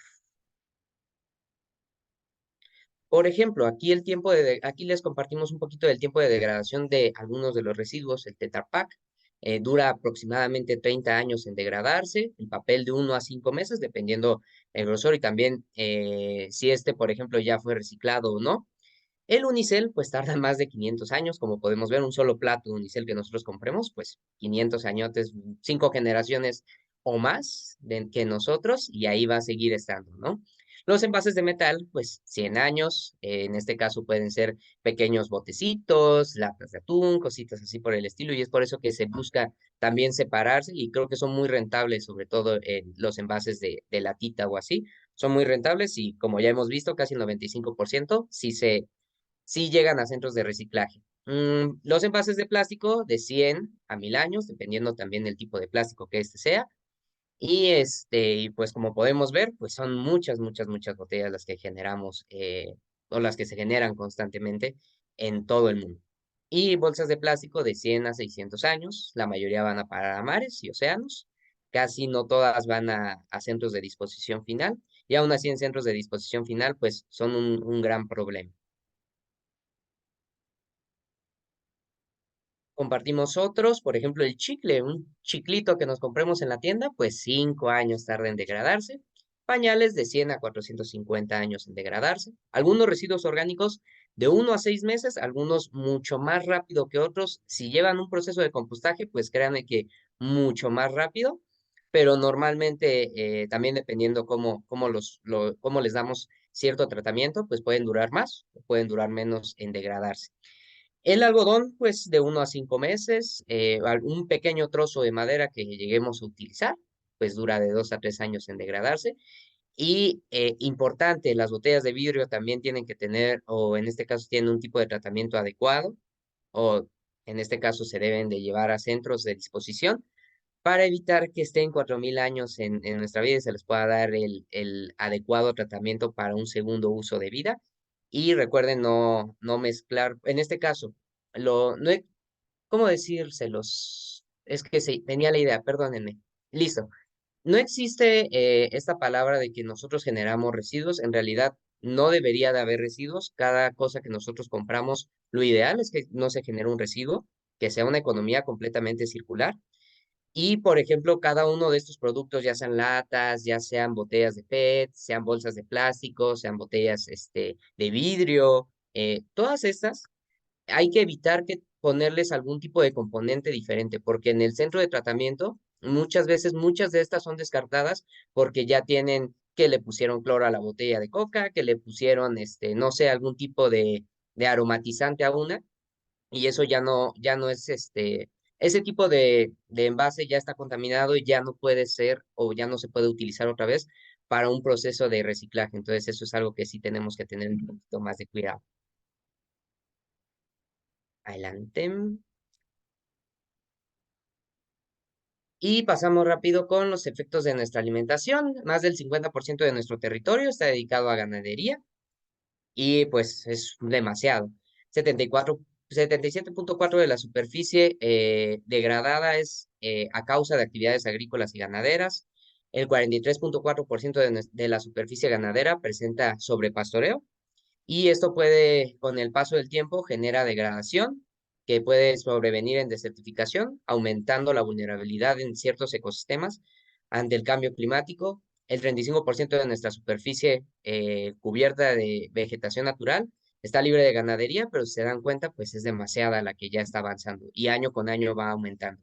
S8: Por ejemplo, aquí les compartimos un poquito del tiempo de degradación de algunos de los residuos. El Tetra Pak dura aproximadamente 30 años en degradarse, el papel de 1 a 5 meses, dependiendo el grosor y también si por ejemplo, ya fue reciclado o no. El unicel, pues tarda más de 500 años, como podemos ver, un solo plato de unicel que nosotros compremos, pues 500 añotes, 5 generaciones o más que nosotros, y ahí va a seguir estando, ¿no? Los envases de metal, pues 100 años, en este caso pueden ser pequeños botecitos, latas de atún, cositas así por el estilo, y es por eso que se busca también separarse, y creo que son muy rentables, sobre todo los envases de latita o así, son muy rentables, y como ya hemos visto, casi el 95% sí llegan a centros de reciclaje. Los envases de plástico de 100 a 1000 años, dependiendo también del tipo de plástico que este sea. Y pues como podemos ver, pues son muchas botellas las que generamos o las que se generan constantemente en todo el mundo. Y bolsas de plástico de 100 a 600 años, la mayoría van a parar a mares y océanos, casi no todas van a centros de disposición final, y aún así en centros de disposición final, pues son un gran problema. Compartimos otros, por ejemplo, el chicle, un chiclito que nos compremos en la tienda, pues 5 años tarda en degradarse. Pañales de 100 a 450 años en degradarse. Algunos residuos orgánicos de 1 a 6 meses, algunos mucho más rápido que otros. Si llevan un proceso de compostaje, pues créanme que mucho más rápido, pero normalmente también dependiendo cómo les damos cierto tratamiento, pues pueden durar más o pueden durar menos en degradarse. El algodón, pues de 1 a 5 meses, un pequeño trozo de madera que lleguemos a utilizar, pues dura de 2 a 3 años en degradarse. Y importante, las botellas de vidrio también tienen que tener, o en este caso tienen un tipo de tratamiento adecuado, o en este caso se deben de llevar a centros de disposición para evitar que estén 4000 años en nuestra vida y se les pueda dar el adecuado tratamiento para un segundo uso de vida. Y recuerden no mezclar, en este caso, no he, ¿cómo decírselos? Es que sí, tenía la idea, perdónenme. Listo. No existe esta palabra de que nosotros generamos residuos. En realidad, no debería de haber residuos. Cada cosa que nosotros compramos, lo ideal es que no se genere un residuo, que sea una economía completamente circular. Y, por ejemplo, cada uno de estos productos, ya sean latas, ya sean botellas de PET, sean bolsas de plástico, sean botellas de vidrio, todas estas hay que evitar que ponerles algún tipo de componente diferente, porque en el centro de tratamiento muchas veces muchas de estas son descartadas porque ya tienen que le pusieron cloro a la botella de coca, que le pusieron, no sé, algún tipo de aromatizante a una, y eso ya no es ese tipo de envase ya está contaminado y ya no puede ser o ya no se puede utilizar otra vez para un proceso de reciclaje. Entonces, eso es algo que sí tenemos que tener un poquito más de cuidado. Adelante. Y pasamos rápido con los efectos de nuestra alimentación. Más del 50% de nuestro territorio está dedicado a ganadería y pues es demasiado. 77.4 de la superficie degradada es a causa de actividades agrícolas y ganaderas. El 43.4% de la superficie ganadera presenta sobrepastoreo y esto puede, con el paso del tiempo, genera degradación que puede sobrevenir en desertificación, aumentando la vulnerabilidad en ciertos ecosistemas ante el cambio climático. El 35% de nuestra superficie cubierta de vegetación natural está libre de ganadería, pero si se dan cuenta, pues es demasiada la que ya está avanzando y año con año va aumentando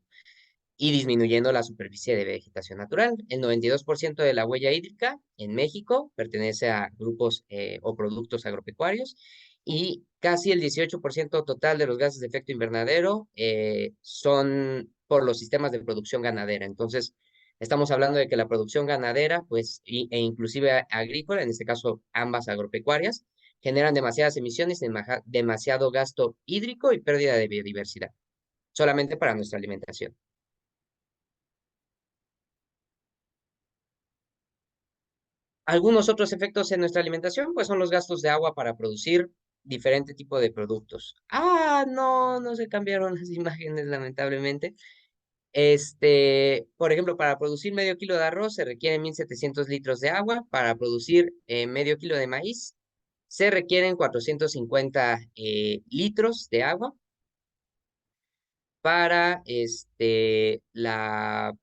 S8: y disminuyendo la superficie de vegetación natural. El 92% de la huella hídrica en México pertenece a grupos o productos agropecuarios y casi el 18% total de los gases de efecto invernadero son por los sistemas de producción ganadera. Entonces, estamos hablando de que la producción ganadera, pues, e inclusive agrícola, en este caso ambas agropecuarias, generan demasiadas emisiones, demasiado gasto hídrico y pérdida de biodiversidad, solamente para nuestra alimentación. Algunos otros efectos en nuestra alimentación, pues son los gastos de agua para producir diferente tipo de productos. Ah, no se cambiaron las imágenes, lamentablemente. Por ejemplo, para producir medio kilo de arroz se requieren 1700 litros de agua. Para producir medio kilo de maíz se requieren 450 litros de agua. Para la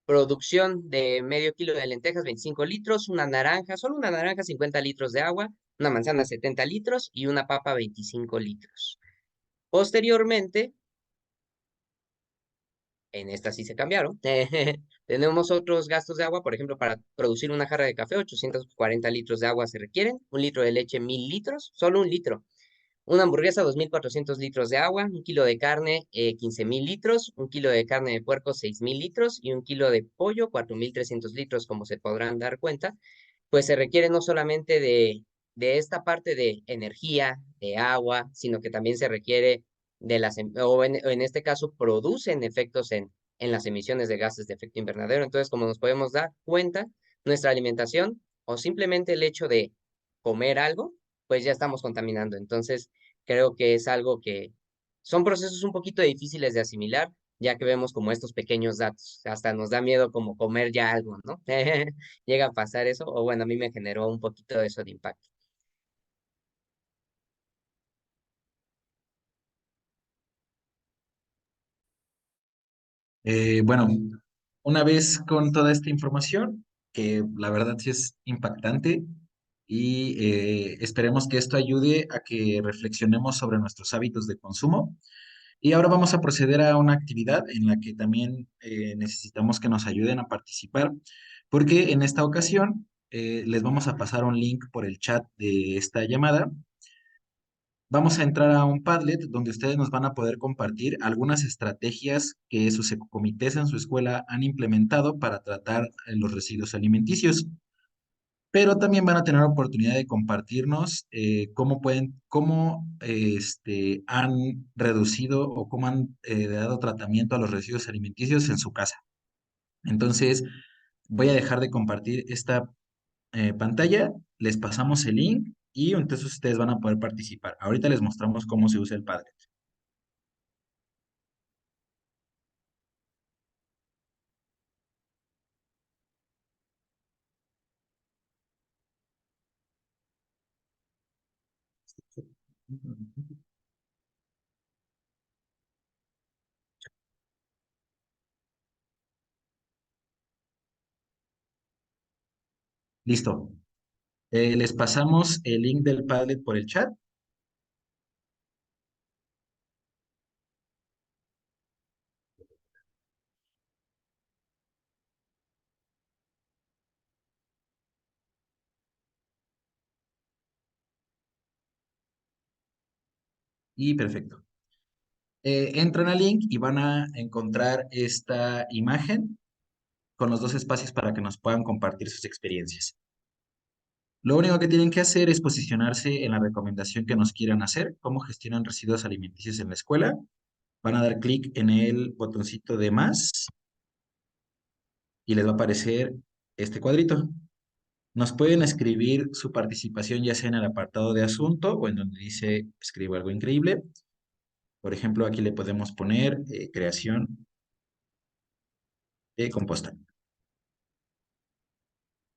S8: producción de medio kilo de lentejas, 25 litros, una naranja, solo una naranja, 50 litros de agua, una manzana, 70 litros y una papa, 25 litros. Posteriormente, en esta sí se cambiaron, tenemos otros gastos de agua, por ejemplo, para producir una jarra de café, 840 litros de agua se requieren, un litro de leche, 1000 litros, solo un litro. Una hamburguesa, 2400 litros de agua, un kilo de carne, 15,000 litros, un kilo de carne de puerco, 6,000 litros y un kilo de pollo, 4300 litros, como se podrán dar cuenta, pues se requiere no solamente de esta parte de energía, de agua, sino que también se requiere de o en este caso, producen efectos en las emisiones de gases de efecto invernadero. Entonces, como nos podemos dar cuenta, nuestra alimentación o simplemente el hecho de comer algo, pues ya estamos contaminando. Entonces, creo que es algo que son procesos un poquito difíciles de asimilar, ya que vemos como estos pequeños datos. Hasta nos da miedo como comer ya algo, ¿no? Llega a pasar eso, o bueno, a mí me generó un poquito de eso de impacto.
S2: Bueno, una vez con toda esta información, que la verdad sí es impactante, y esperemos que esto ayude a que reflexionemos sobre nuestros hábitos de consumo. Y ahora vamos a proceder a una actividad en la que también necesitamos que nos ayuden a participar, porque en esta ocasión les vamos a pasar un link por el chat de esta llamada. Vamos a entrar a un Padlet donde ustedes nos van a poder compartir algunas estrategias que sus comités en su escuela han implementado para tratar los residuos alimenticios. pero también van a tener la oportunidad de compartirnos cómo han reducido o cómo han dado tratamiento a los residuos alimenticios en su casa. Entonces, voy a dejar de compartir esta pantalla, les pasamos el link y entonces ustedes van a poder participar. Ahorita les mostramos cómo se usa el Padlet. Listo. Les pasamos el link del Padlet por el chat. Y perfecto. Entran al link y van a encontrar esta imagen con los dos espacios para que nos puedan compartir sus experiencias. Lo único que tienen que hacer es posicionarse en la recomendación que nos quieran hacer, cómo gestionan residuos alimenticios en la escuela. Van a dar clic en el botoncito de más y les va a aparecer este cuadrito. Nos pueden escribir su participación ya sea en el apartado de asunto o en donde dice escribo algo increíble. Por ejemplo, aquí le podemos poner creación de composta.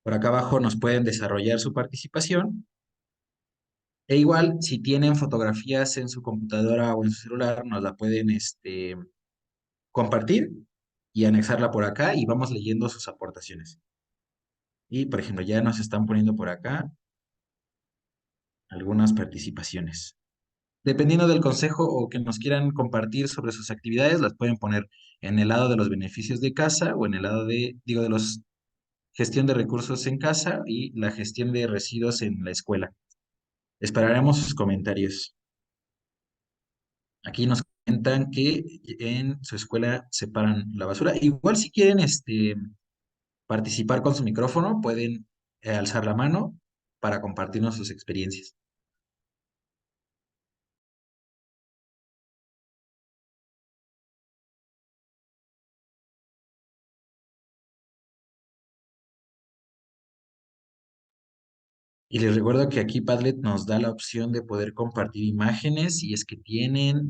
S2: Por acá abajo nos pueden desarrollar su participación. E igual, si tienen fotografías en su computadora o en su celular, nos la pueden compartir y anexarla por acá y vamos leyendo sus aportaciones. Y, por ejemplo, ya nos están poniendo por acá algunas participaciones. Dependiendo del consejo o que nos quieran compartir sobre sus actividades, las pueden poner en el lado de los beneficios de casa o en el lado de los gestión de recursos en casa y la gestión de residuos en la escuela. Esperaremos sus comentarios. Aquí nos comentan que en su escuela separan la basura. Igual si quieren participar con su micrófono, pueden alzar la mano para compartirnos sus experiencias. Y les recuerdo que aquí Padlet nos da la opción de poder compartir imágenes si es que tienen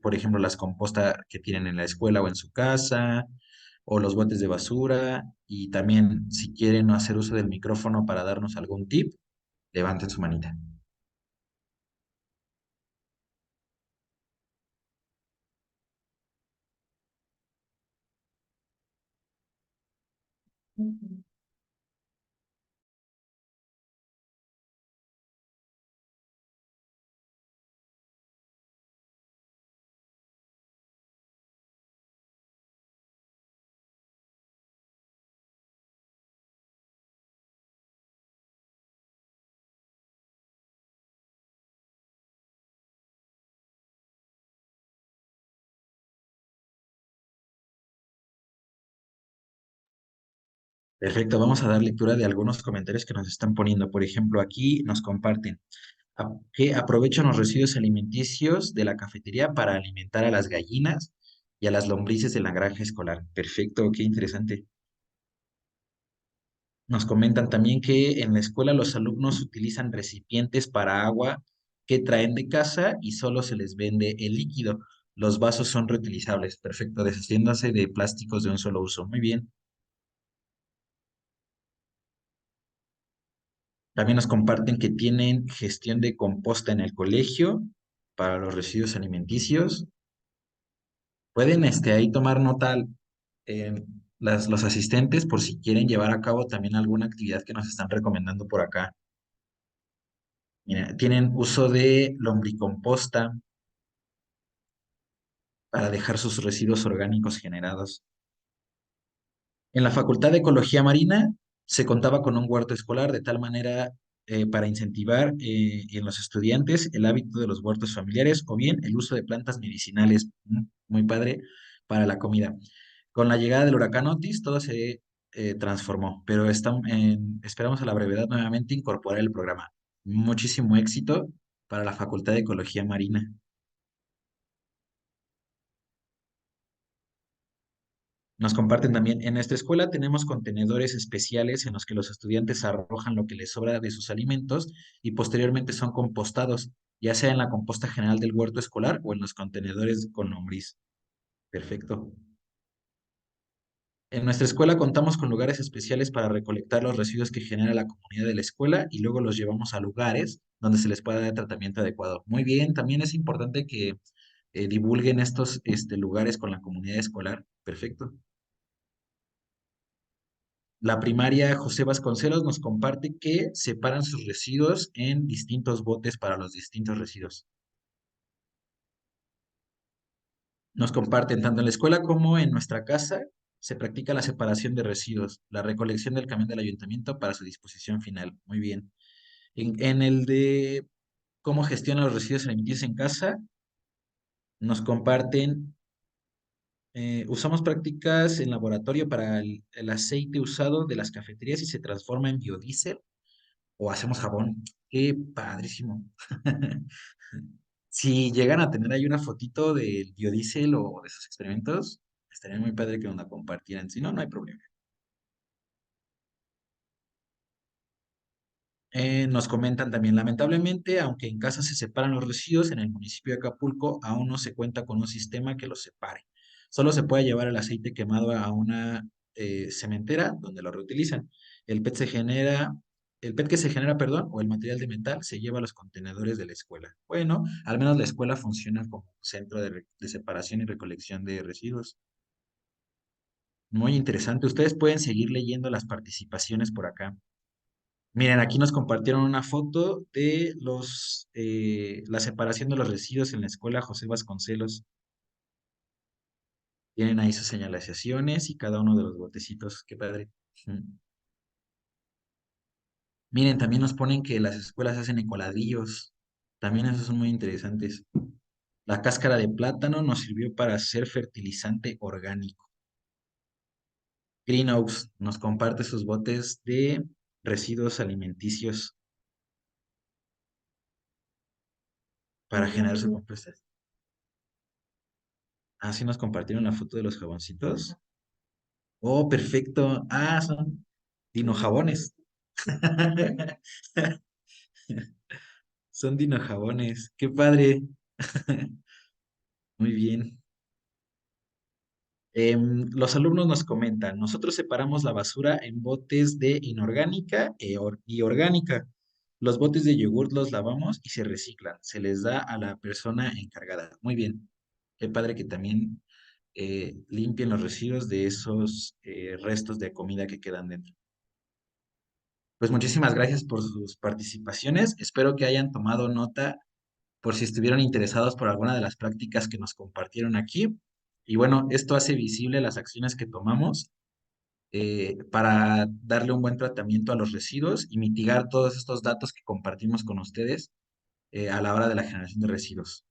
S2: por ejemplo, las compostas que tienen en la escuela o en su casa, o los botes de basura. Y también si quieren hacer uso del micrófono para darnos algún tip, levanten su manita. Perfecto, vamos a dar lectura de algunos comentarios que nos están poniendo. Por ejemplo, aquí nos comparten que aprovechan los residuos alimenticios de la cafetería para alimentar a las gallinas y a las lombrices de la granja escolar. Perfecto, qué interesante. Nos comentan también que en la escuela los alumnos utilizan recipientes para agua que traen de casa y solo se les vende el líquido. Los vasos son reutilizables. Perfecto, deshaciéndose de plásticos de un solo uso. Muy bien. También nos comparten que tienen gestión de composta en el colegio para los residuos alimenticios. Pueden ahí tomar nota los asistentes por si quieren llevar a cabo también alguna actividad que nos están recomendando por acá. Mira, tienen uso de lombricomposta para dejar sus residuos orgánicos generados. En la Facultad de Ecología Marina se contaba con un huerto escolar de tal manera para incentivar en los estudiantes el hábito de los huertos familiares o bien el uso de plantas medicinales, muy padre, para la comida. Con la llegada del huracán Otis, todo se transformó, pero esperamos a la brevedad nuevamente incorporar el programa. Muchísimo éxito para la Facultad de Ecología Marina. Nos comparten también, en nuestra escuela tenemos contenedores especiales en los que los estudiantes arrojan lo que les sobra de sus alimentos y posteriormente son compostados, ya sea en la composta general del huerto escolar o en los contenedores con lombriz. Perfecto. En nuestra escuela contamos con lugares especiales para recolectar los residuos que genera la comunidad de la escuela y luego los llevamos a lugares donde se les pueda dar tratamiento adecuado. Muy bien, también es importante que divulguen estos lugares con la comunidad escolar. Perfecto. La primaria José Vasconcelos nos comparte que separan sus residuos en distintos botes para los distintos residuos. Nos comparten tanto en la escuela como en nuestra casa se practica la separación de residuos, la recolección del camión del ayuntamiento para su disposición final. Muy bien. En el de cómo gestionan los residuos emitidos en casa, nos comparten, usamos prácticas en laboratorio para el aceite usado de las cafeterías y se transforma en biodiesel o hacemos jabón. Qué padrísimo. Si llegan a tener ahí una fotito del biodiesel o de sus experimentos, estaría muy padre que nos la compartieran. Si no, no hay problema. Nos comentan también, lamentablemente, aunque en casa se separan los residuos, en el municipio de Acapulco aún no se cuenta con un sistema que los separe. Solo se puede llevar el aceite quemado a una cementera donde lo reutilizan. El PET se genera, el PET que se genera, perdón, o el material de metal se lleva a los contenedores de la escuela. Bueno, al menos la escuela funciona como centro de separación y recolección de residuos. Muy interesante. Ustedes pueden seguir leyendo las participaciones por acá. Miren, aquí nos compartieron una foto de la separación de los residuos en la escuela José Vasconcelos. Tienen ahí sus señalizaciones y cada uno de los botecitos. Qué padre. Ujú. Miren, también nos ponen que las escuelas hacen ecoladrillos. También esos son muy interesantes. La cáscara de plátano nos sirvió para hacer fertilizante orgánico. Greenhouse nos comparte sus botes de residuos alimenticios para generar su composta. Ah, sí nos compartieron la foto de los jaboncitos. Oh, perfecto. Ah, son dinojabones. Son dinojabones. Qué padre. Muy bien. Los alumnos nos comentan, nosotros separamos la basura en botes de inorgánica y orgánica. Los botes de yogurt los lavamos y se reciclan. Se les da a la persona encargada. Muy bien. Qué padre que también limpien los residuos de esos restos de comida que quedan dentro. Pues muchísimas gracias por sus participaciones. Espero que hayan tomado nota por si estuvieron interesados por alguna de las prácticas que nos compartieron aquí. Y bueno, esto hace visible las acciones que tomamos para darle un buen tratamiento a los residuos y mitigar todos estos datos que compartimos con ustedes a la hora de la generación de residuos.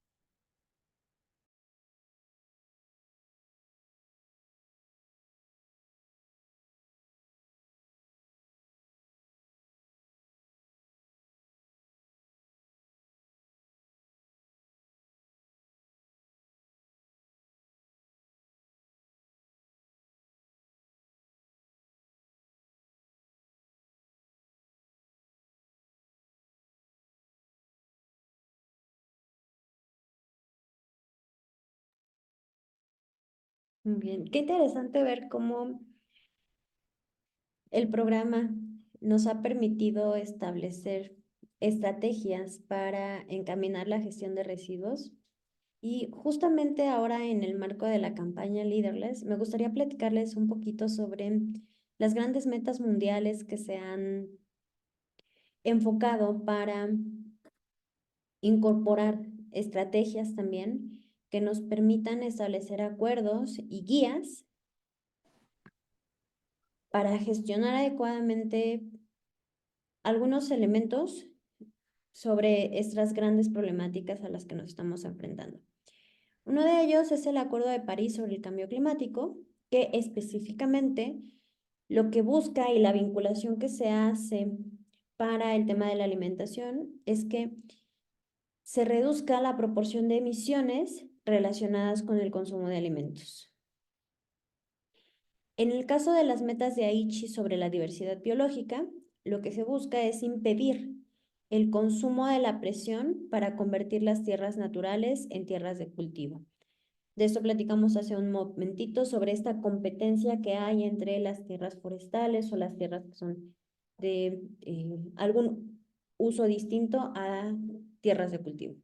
S1: Muy bien, qué interesante ver cómo el programa nos ha permitido establecer estrategias para encaminar la gestión de residuos. Y justamente ahora en el marco de la campaña Leaderless, me gustaría platicarles un poquito sobre las grandes metas mundiales que se han enfocado para incorporar estrategias también que nos permitan establecer acuerdos y guías para gestionar adecuadamente algunos elementos sobre estas grandes problemáticas a las que nos estamos enfrentando. Uno de ellos es el Acuerdo de París sobre el Cambio Climático, que específicamente lo que busca y la vinculación que se hace para el tema de la alimentación es que se reduzca la proporción de emisiones relacionadas con el consumo de alimentos. En el caso de las metas de Aichi sobre la diversidad biológica, lo que se busca es impedir el consumo de la presión para convertir las tierras naturales en tierras de cultivo. De esto platicamos hace un momentito sobre esta competencia que hay entre las tierras forestales o las tierras que son de algún uso distinto a tierras de cultivo.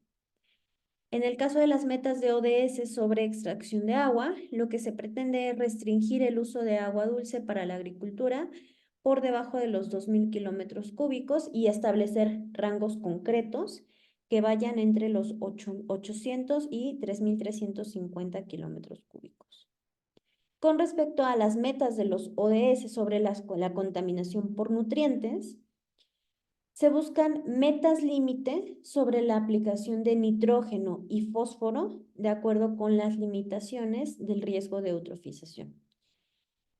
S1: En el caso de las metas de ODS sobre extracción de agua, lo que se pretende es restringir el uso de agua dulce para la agricultura por debajo de los 2.000 kilómetros cúbicos y establecer rangos concretos que vayan entre los 800 y 3.350 kilómetros cúbicos. Con respecto a las metas de los ODS sobre la contaminación por nutrientes, se buscan metas límite sobre la aplicación de nitrógeno y fósforo de acuerdo con las limitaciones del riesgo de eutrofización.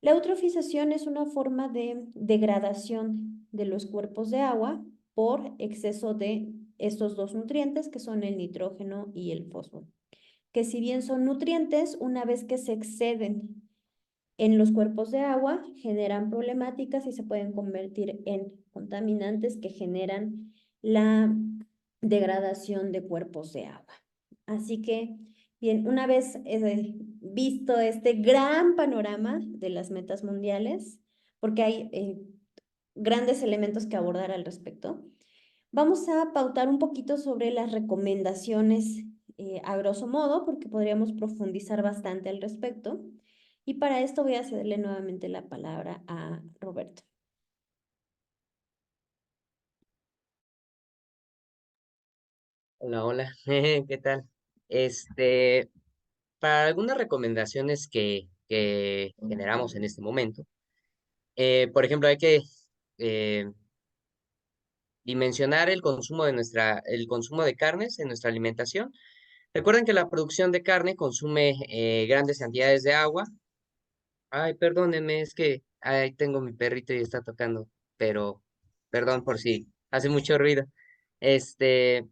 S1: La eutrofización es una forma de degradación de los cuerpos de agua por exceso de estos dos nutrientes que son el nitrógeno y el fósforo, que si bien son nutrientes, una vez que se exceden en los cuerpos de agua, generan problemáticas y se pueden convertir en contaminantes que generan la degradación de cuerpos de agua. Así que, bien, una vez visto este gran panorama de las metas mundiales, porque hay grandes elementos que abordar al respecto, vamos a pautar un poquito sobre las recomendaciones a grosso modo, porque podríamos profundizar bastante al respecto. Y para esto voy a cederle nuevamente la palabra a Roberto.
S8: Hola, hola, ¿qué tal? Para algunas recomendaciones que generamos en este momento, por ejemplo, hay que eh, dimensionar el consumo el consumo de carnes en nuestra alimentación. Recuerden que la producción de carne consume grandes cantidades de agua. Ay, perdónenme, es que ahí tengo mi perrito y está tocando, pero perdón por si hace mucho ruido. Este,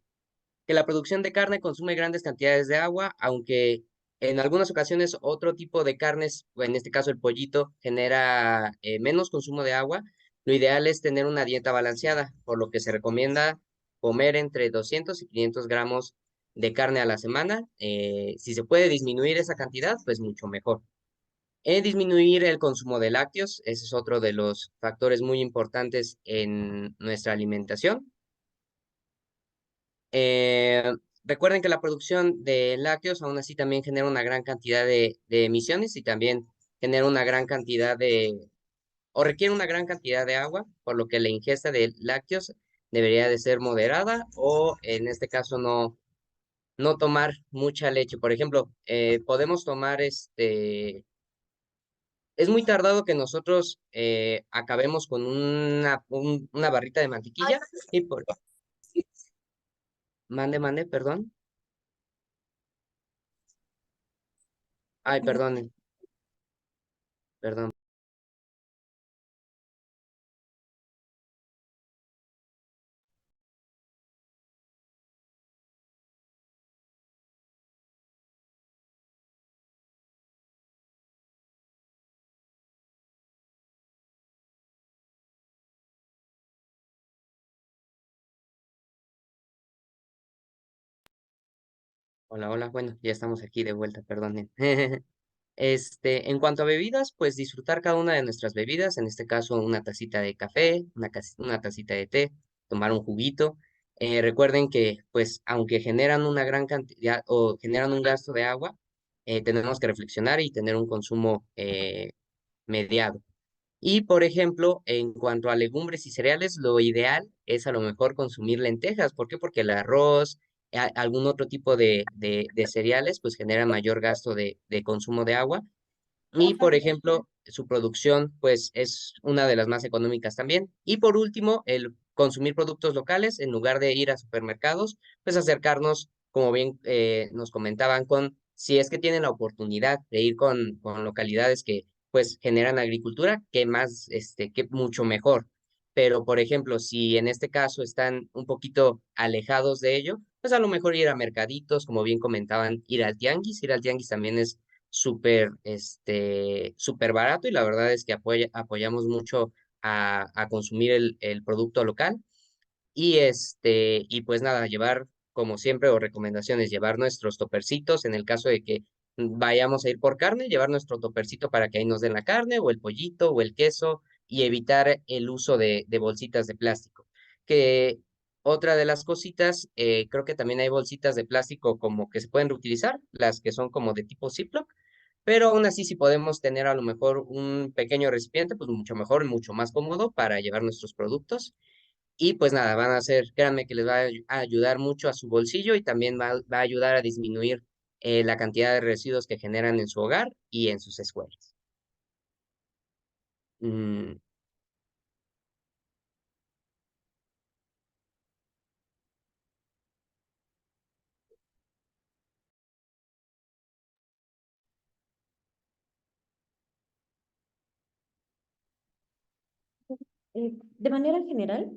S8: que la producción de carne consume grandes cantidades de agua, aunque en algunas ocasiones otro tipo de carnes, o en este caso el pollito, genera menos consumo de agua. Lo ideal es tener una dieta balanceada, por lo que se recomienda comer entre 200 y 500 gramos de carne a la semana. Si se puede disminuir esa cantidad, pues mucho mejor. Disminuir el consumo de lácteos, ese es otro de los factores muy importantes en nuestra alimentación. Eh, Recuerden que la producción de lácteos aún así también genera una gran cantidad de emisiones y también genera una gran cantidad o requiere una gran cantidad de agua, por lo que la ingesta de lácteos debería de ser moderada o en este caso no tomar mucha leche. Por ejemplo, podemos tomar es muy tardado que nosotros acabemos con una barrita de mantequilla y por... Mande, perdón. Ay, perdonen, perdón. Hola, hola, bueno, ya estamos aquí de vuelta, perdonen. En cuanto a bebidas, pues disfrutar cada una de nuestras bebidas, en este caso una tacita de café, una tacita de té, tomar un juguito. Recuerden que, pues, aunque generan una gran cantidad o generan un gasto de agua, tenemos que reflexionar y tener un consumo mediado. Y, por ejemplo, en cuanto a legumbres y cereales, lo ideal es a lo mejor consumir lentejas. ¿Por qué? Porque el arroz, algún otro tipo de cereales, pues genera mayor gasto de consumo de agua. Y, por ejemplo, su producción, pues es una de las más económicas también. Y por último, el consumir productos locales en lugar de ir a supermercados, pues acercarnos, como bien nos comentaban, si es que tienen la oportunidad de ir con localidades que pues generan agricultura, que más, que mucho mejor. Pero, por ejemplo, si en este caso están un poquito alejados de ello, pues a lo mejor ir a mercaditos, como bien comentaban, ir al tianguis también es súper, súper barato y la verdad es que apoyamos mucho a consumir el producto local. Y pues nada, llevar, como siempre, o recomendaciones, llevar nuestros topercitos en el caso de que vayamos a ir por carne, llevar nuestro topercito para que ahí nos den la carne, o el pollito, o el queso, y evitar el uso de bolsitas de plástico. Que otra de las cositas, creo que también hay bolsitas de plástico como que se pueden reutilizar, las que son como de tipo Ziploc, pero aún así si podemos tener a lo mejor un pequeño recipiente, pues mucho mejor y mucho más cómodo para llevar nuestros productos. Y pues nada, van a hacer, créanme que les va a ayudar mucho a su bolsillo y también va a ayudar a disminuir la cantidad de residuos que generan en su hogar y en sus escuelas. Mm,
S1: De manera general,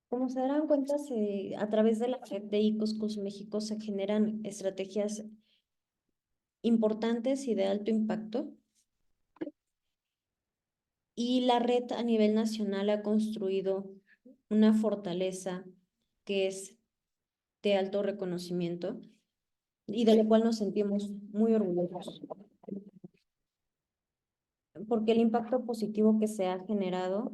S1: como se darán cuenta, a través de la red de Icuscus México se generan estrategias importantes y de alto impacto. Y la red a nivel nacional ha construido una fortaleza que es de alto reconocimiento y de la cual nos sentimos muy orgullosos. Porque el impacto positivo que se ha generado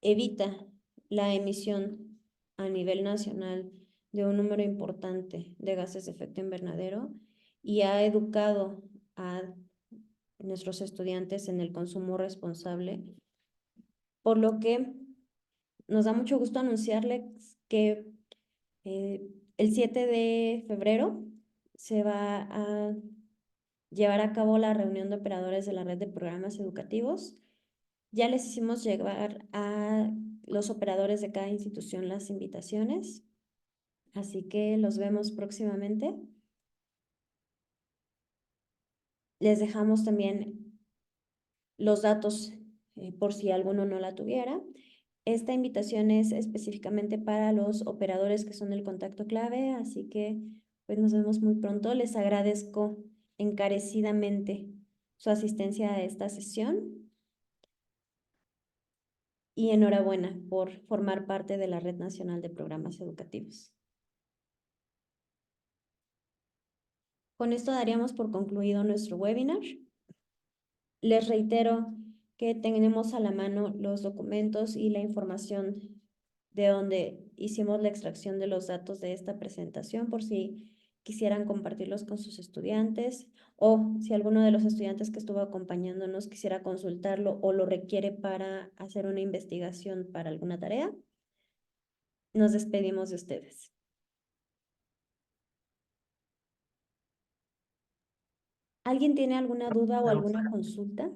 S1: evita la emisión a nivel nacional de un número importante de gases de efecto invernadero y ha educado a nuestros estudiantes en el consumo responsable, por lo que nos da mucho gusto anunciarles que el 7 de febrero se va a llevar a cabo la reunión de operadores de la red de programas educativos. Ya les hicimos llegar a los operadores de cada institución las invitaciones, así que los vemos próximamente. Les dejamos también los datos por si alguno no la tuviera. Esta invitación es específicamente para los operadores que son el contacto clave, así que pues nos vemos muy pronto. Les agradezco encarecidamente su asistencia a esta sesión y enhorabuena por formar parte de la Red Nacional de Programas Educativos. Con esto daríamos por concluido nuestro webinar. Les reitero que tenemos a la mano los documentos y la información de donde hicimos la extracción de los datos de esta presentación por si quisieran compartirlos con sus estudiantes o si alguno de los estudiantes que estuvo acompañándonos quisiera consultarlo o lo requiere para hacer una investigación para alguna tarea. Nos despedimos de ustedes. ¿Alguien tiene alguna duda o alguna consulta?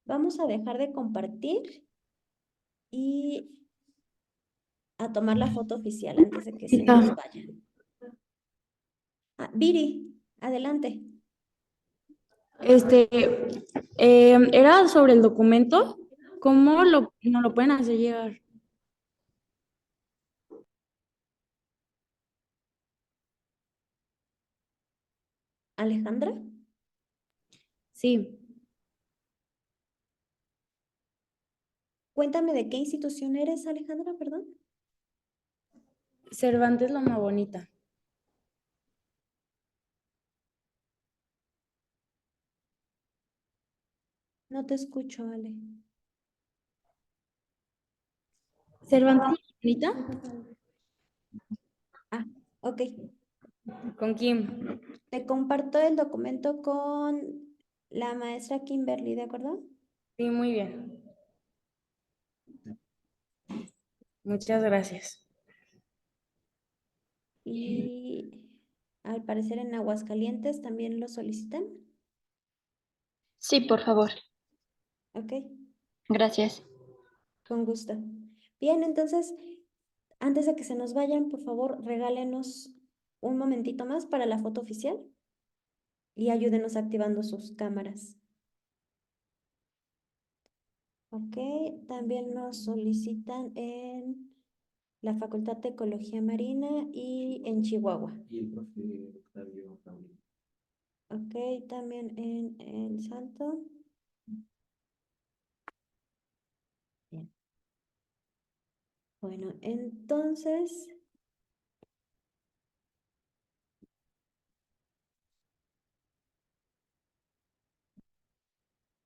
S1: Vamos a dejar de compartir y a tomar la foto oficial antes de que se nos vayan. Viri, adelante.
S9: Era sobre el documento. ¿Cómo nos lo pueden hacer llegar?
S1: ¿Alejandra?
S9: Sí.
S1: Cuéntame de qué institución eres, Alejandra, perdón.
S9: Cervantes Loma Bonita.
S1: No te escucho, Ale.
S9: ¿Cervantes Loma Bonita?
S1: Ah, ok.
S9: ¿Con Kim?
S1: Te comparto el documento con la maestra Kimberly, ¿de acuerdo?
S9: Sí, muy bien. Muchas gracias.
S1: Y al parecer en Aguascalientes también lo solicitan.
S6: Sí, por favor.
S1: Ok.
S6: Gracias.
S1: Con gusto. Bien, entonces, antes de que se nos vayan, por favor, regálenos un momentito más para la foto oficial y ayúdenos activando sus cámaras. Ok, también nos solicitan en la Facultad de Ecología Marina y en Chihuahua.
S2: Y el profe Octavio Paulino.
S1: Ok, también en El Salto. Bien. Bueno, entonces,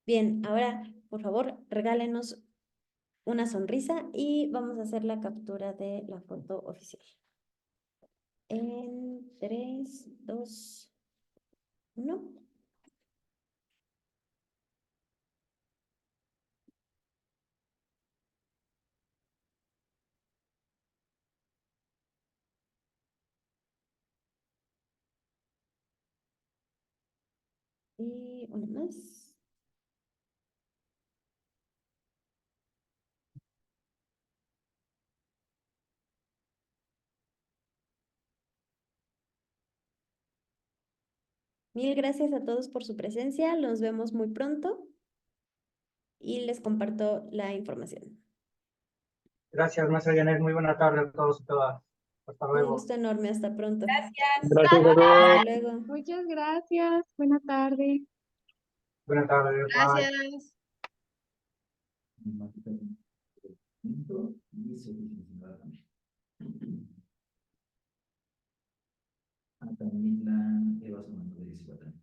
S1: bien, ahora, por favor, regálenos una sonrisa y vamos a hacer la captura de la foto oficial. En 3, 2, 1. Y una más. Mil gracias a todos por su presencia. Nos vemos muy pronto y les comparto la información.
S3: Gracias, maestra Janet. Muy buena tarde a todos y todas. Hasta
S1: Un
S3: luego.
S1: gusto enorme. Hasta pronto.
S3: Gracias,
S1: Hasta luego.
S7: Muchas gracias. Buena tarde.
S3: Buena tarde. Bye.
S5: Gracias.
S2: Y servicio ciudadano también. También la evasión de 18 también.